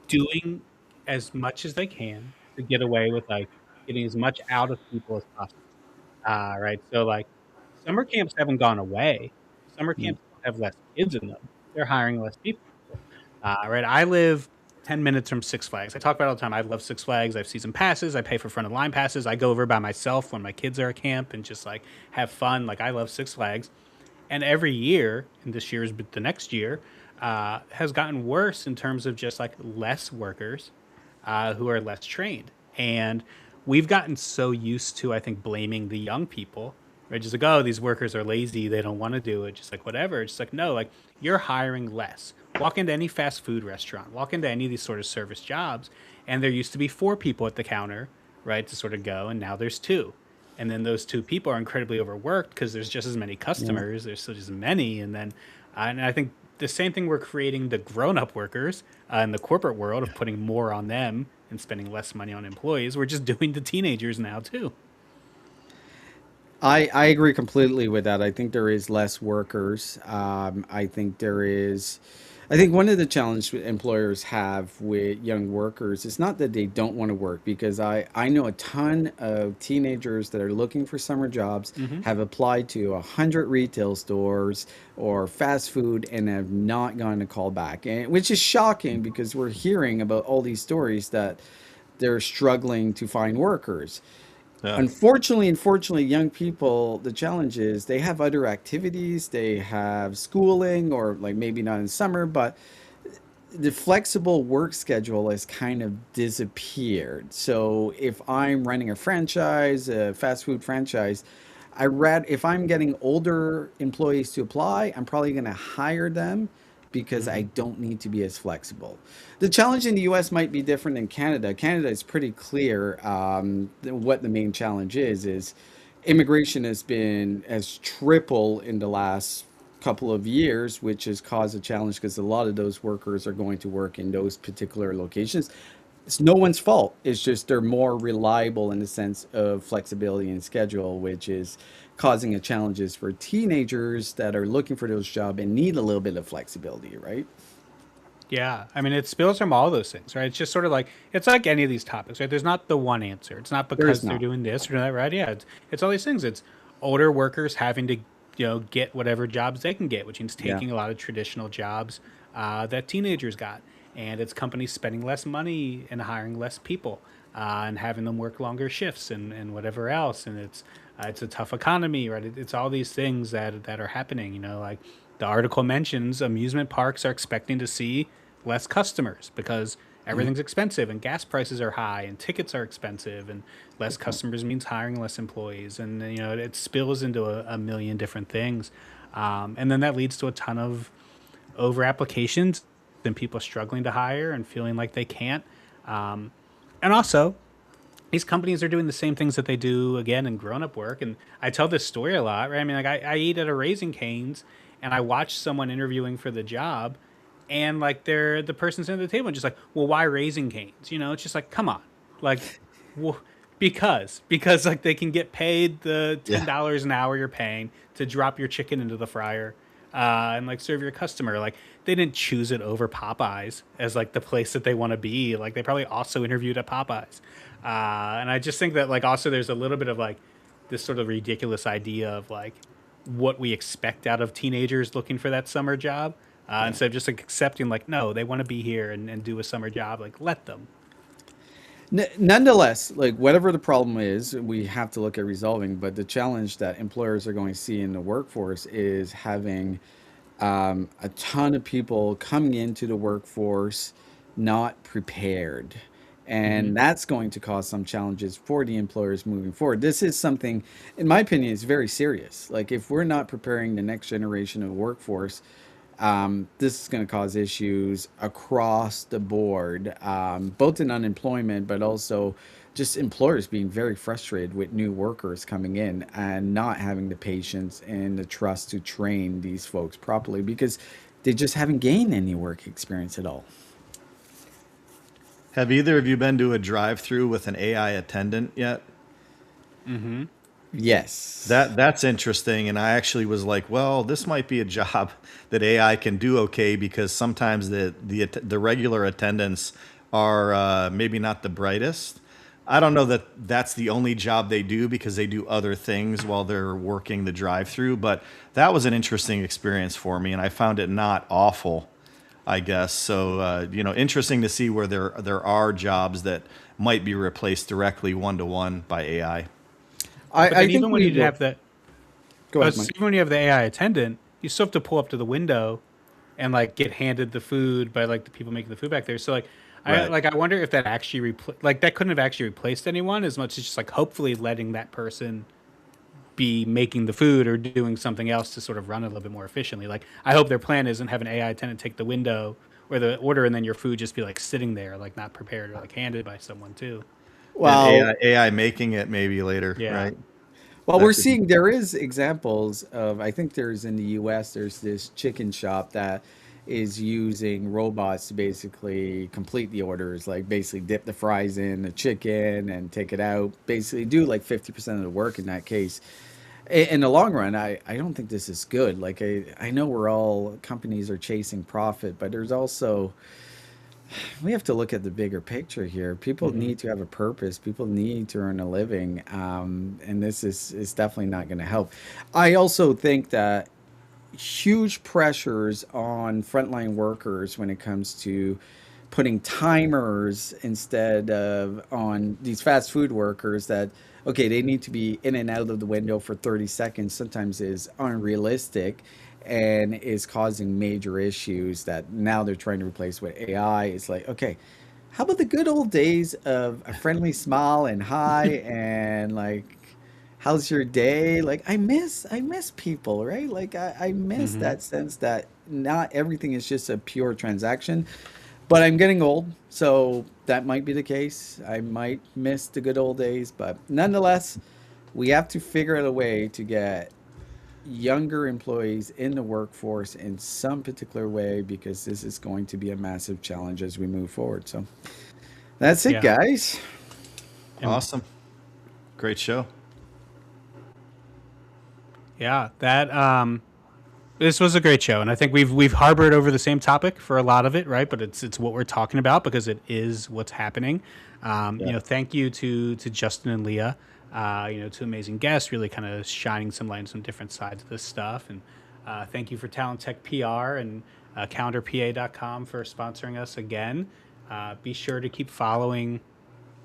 A: doing as much as they can to get away with like getting as much out of people as possible. Right. So like summer camps haven't gone away. Summer
F: Mm.
A: camps don't have less kids in them. They're hiring less people. Right. I live 10 minutes from Six Flags. I talk about it all the time. I love Six Flags. I have season passes. I pay for front of line passes. I go over by myself when my kids are at camp and just like have fun. Like I love Six Flags. And every year, and this year is the next year, has gotten worse in terms of just like less workers who are less trained. And we've gotten so used to, I think, blaming the young people, right? Just like, oh, these workers are lazy. They don't want to do it. Just like, whatever. It's just like, no, like, you're hiring less. Walk into any fast food restaurant, walk into any of these sort of service jobs, and there used to be 4 people at the counter, right, to sort of go, and now there's 2. And then those 2 people are incredibly overworked because there's just as many customers, there's still just as many. And I think the same thing we're creating the grown-up workers in the corporate world of putting more on them and spending less money on employees. We're just doing to teenagers now too.
F: I agree completely with that. I think there is less workers. I think one of the challenges employers have with young workers is not that they don't want to work, because I know a ton of teenagers that are looking for summer jobs,
A: Hmm.
F: have applied to 100 retail stores or fast food and have not gotten a call back, and, which is shocking because we're hearing about all these stories that they're struggling to find workers.
B: Yeah.
F: Unfortunately, young people, the challenge is they have other activities, they have schooling, or like maybe not in summer, but the flexible work schedule has kind of disappeared. So if I'm running a franchise, a fast food franchise, if I'm getting older employees to apply, I'm probably going to hire them because I
A: Hmm.
F: don't need to be as flexible. The challenge in the US might be different than Canada. Canada is pretty clear. What the main challenge is immigration has tripled in the last couple of years, which has caused a challenge because a lot of those workers are going to work in those particular locations. It's no one's fault. It's just they're more reliable in the sense of flexibility and schedule, which is causing a challenges for teenagers that are looking for those jobs and need a little bit of flexibility, right?
A: Yeah, I mean, it spills from all those things, right? It's just sort of like it's like any of these topics, right? There's not the one answer. It's not
F: There is
A: because they're
F: not.
A: doing this or doing that, right? Yeah, it's all these things. It's older workers having to, get whatever jobs they can get, which means
F: Yeah.
A: taking a lot of traditional jobs that teenagers got, and it's companies spending less money and hiring less people and having them work longer shifts and whatever else, and it's a tough economy, right? It's all these things that are happening, like the article mentions amusement parks are expecting to see less customers because
F: Yeah.
A: everything's expensive and gas prices are high and tickets are expensive, and less
F: Good point.
A: customers means hiring less employees, and it spills into a million different things, and then that leads to a ton of over applications and people struggling to hire and feeling like they can't, and also these companies are doing the same things that they do again in grown-up work. And I tell this story a lot, right? I mean, like I eat at a Raising Cane's and I watch someone interviewing for the job, and like they're the person sitting at the table and just like, well, why Raising Cane's? It's just like, come on, like, well, because like they can get paid the
B: Yeah.
A: $10 an hour you're paying to drop your chicken into the fryer and like serve your customer. Like they didn't choose it over Popeyes as like the place that they want to be. Like they probably also interviewed at Popeyes. And I just think that like also there's a little bit of like this sort of ridiculous idea of like what we expect out of teenagers looking for that summer job.
F: Yeah.
A: Instead of just like accepting like, no, they want to be here and do a summer job, like let them.
F: Nonetheless, like whatever the problem is, we have to look at resolving. But the challenge that employers are going to see in the workforce is having a ton of people coming into the workforce not prepared.
A: Hmm.
F: And that's going to cause some challenges for the employers moving forward. This is something, in my opinion, is very serious. Like if we're not preparing the next generation of workforce, this is going to cause issues across the board, both in unemployment, but also just employers being very frustrated with new workers coming in and not having the patience and the trust to train these folks properly because they just haven't gained any work experience at all.
B: Have either of you been to a drive-through with an AI attendant yet?
A: Hmm.
F: Yes.
B: That's interesting, and I actually was like, well, this might be a job that AI can do okay because sometimes the regular attendants are maybe not the brightest, I don't know that that's the only job they do because they do other things while they're working the drive-through, but that was an interesting experience for me, and I found it not awful, I guess. So, interesting to see where there are jobs that might be replaced directly one-to-one by AI.
A: But then
F: I think
A: even when
F: we
A: you
F: will-
A: have the
F: Go ahead, Mike.
A: even when you have the AI attendant, you still have to pull up to the window and like get handed the food by like the people making the food back there. So like
B: Right.
A: I wonder if that actually that couldn't have actually replaced anyone as much as just like hopefully letting that person be making the food or doing something else to sort of run it a little bit more efficiently. Like I hope their plan isn't have an AI attendant take the window or the order and then your food just be like sitting there like not prepared or like handed by someone too.
F: Well,
B: And AI making it maybe later,
A: Yeah.
B: right?
F: Well,
B: That
F: we're
B: could be-
F: seeing there is examples of, I think there's in the US, there's this chicken shop that is using robots to basically complete the orders, like basically dip the fries in the chicken and take it out, basically do like 50% of the work in that case. In the long run, I don't think this is good. Like I know we're all companies are chasing profit, but there's also we have to look at the bigger picture here. People need to have a purpose. People need to earn a living, and this is definitely not going to help. I also think that huge pressures on frontline workers when it comes to putting timers instead of on these fast food workers that okay they need to be in and out of the window for 30 seconds sometimes is unrealistic and is causing major issues that now they're trying to replace with AI. It's like, okay, how about the good old days of a friendly smile and hi and like how's your day? Like I miss people, right? Like I miss that sense that not everything is just a pure transaction. But I'm getting old, so that might be the case. I might miss the good old days, but nonetheless, we have to figure out a way to get younger employees in the workforce in some particular way because this is going to be a massive challenge as we move forward. So that's it,
A: Yeah.
F: guys.
B: Awesome. Great show.
A: Yeah, that this was a great show, and I think we've harbored over the same topic for a lot of it, right? But it's what we're talking about because it is what's happening. Thank you to Justin and Leah, two amazing guests, really kind of shining some light on some different sides of this stuff, and thank you for Talent Tech PR and counterpa.com for sponsoring us again. Be sure to keep following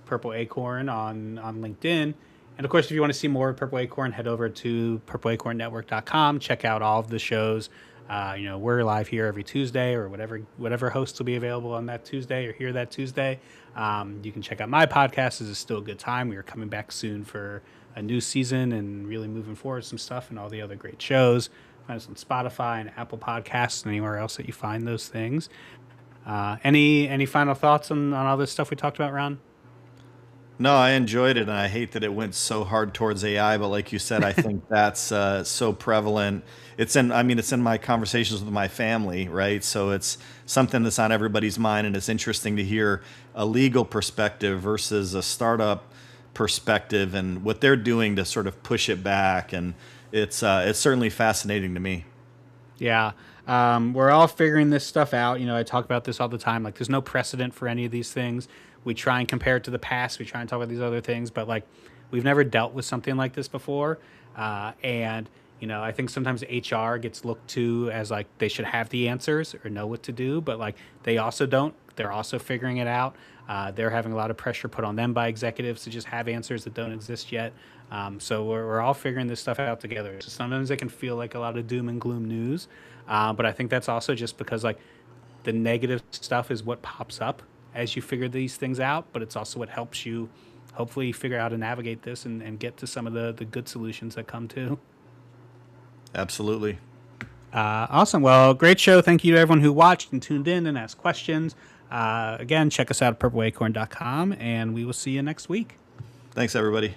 A: Purple Acorn on LinkedIn. And of course, if you want to see more of Purple Acorn, head over to purpleacornnetwork.com. Check out all of the shows. We're live here every Tuesday or whatever hosts will be available on that Tuesday or here that Tuesday. You can check out my podcast. This is still a good time. We are coming back soon for a new season and really moving forward some stuff and all the other great shows. Find us on Spotify and Apple Podcasts and anywhere else that you find those things. Any final thoughts on all this stuff we talked about, Ron?
B: No, I enjoyed it, and I hate that it went so hard towards AI. But like you said, I think that's so prevalent. It's in my conversations with my family, right? So it's something that's on everybody's mind, and it's interesting to hear a legal perspective versus a startup perspective, and what they're doing to sort of push it back. And it's certainly fascinating to me.
A: Yeah. We're all figuring this stuff out. I talk about this all the time. Like, there's no precedent for any of these things. We try and compare it to the past. We try and talk about these other things, but like, we've never dealt with something like this before. I think sometimes HR gets looked to as like they should have the answers or know what to do, but like they also don't. They're also figuring it out. They're having a lot of pressure put on them by executives to just have answers that don't exist yet. So we're all figuring this stuff out together. So sometimes it can feel like a lot of doom and gloom news, but I think that's also just because like the negative stuff is what pops up as you figure these things out, but it's also what helps you hopefully figure out how to navigate this and get to some of the good solutions that come too.
B: Absolutely.
A: Awesome. Well, great show. Thank you to everyone who watched and tuned in and asked questions. Again, check us out at purpleacorn.com, and we will see you next week.
B: Thanks, everybody.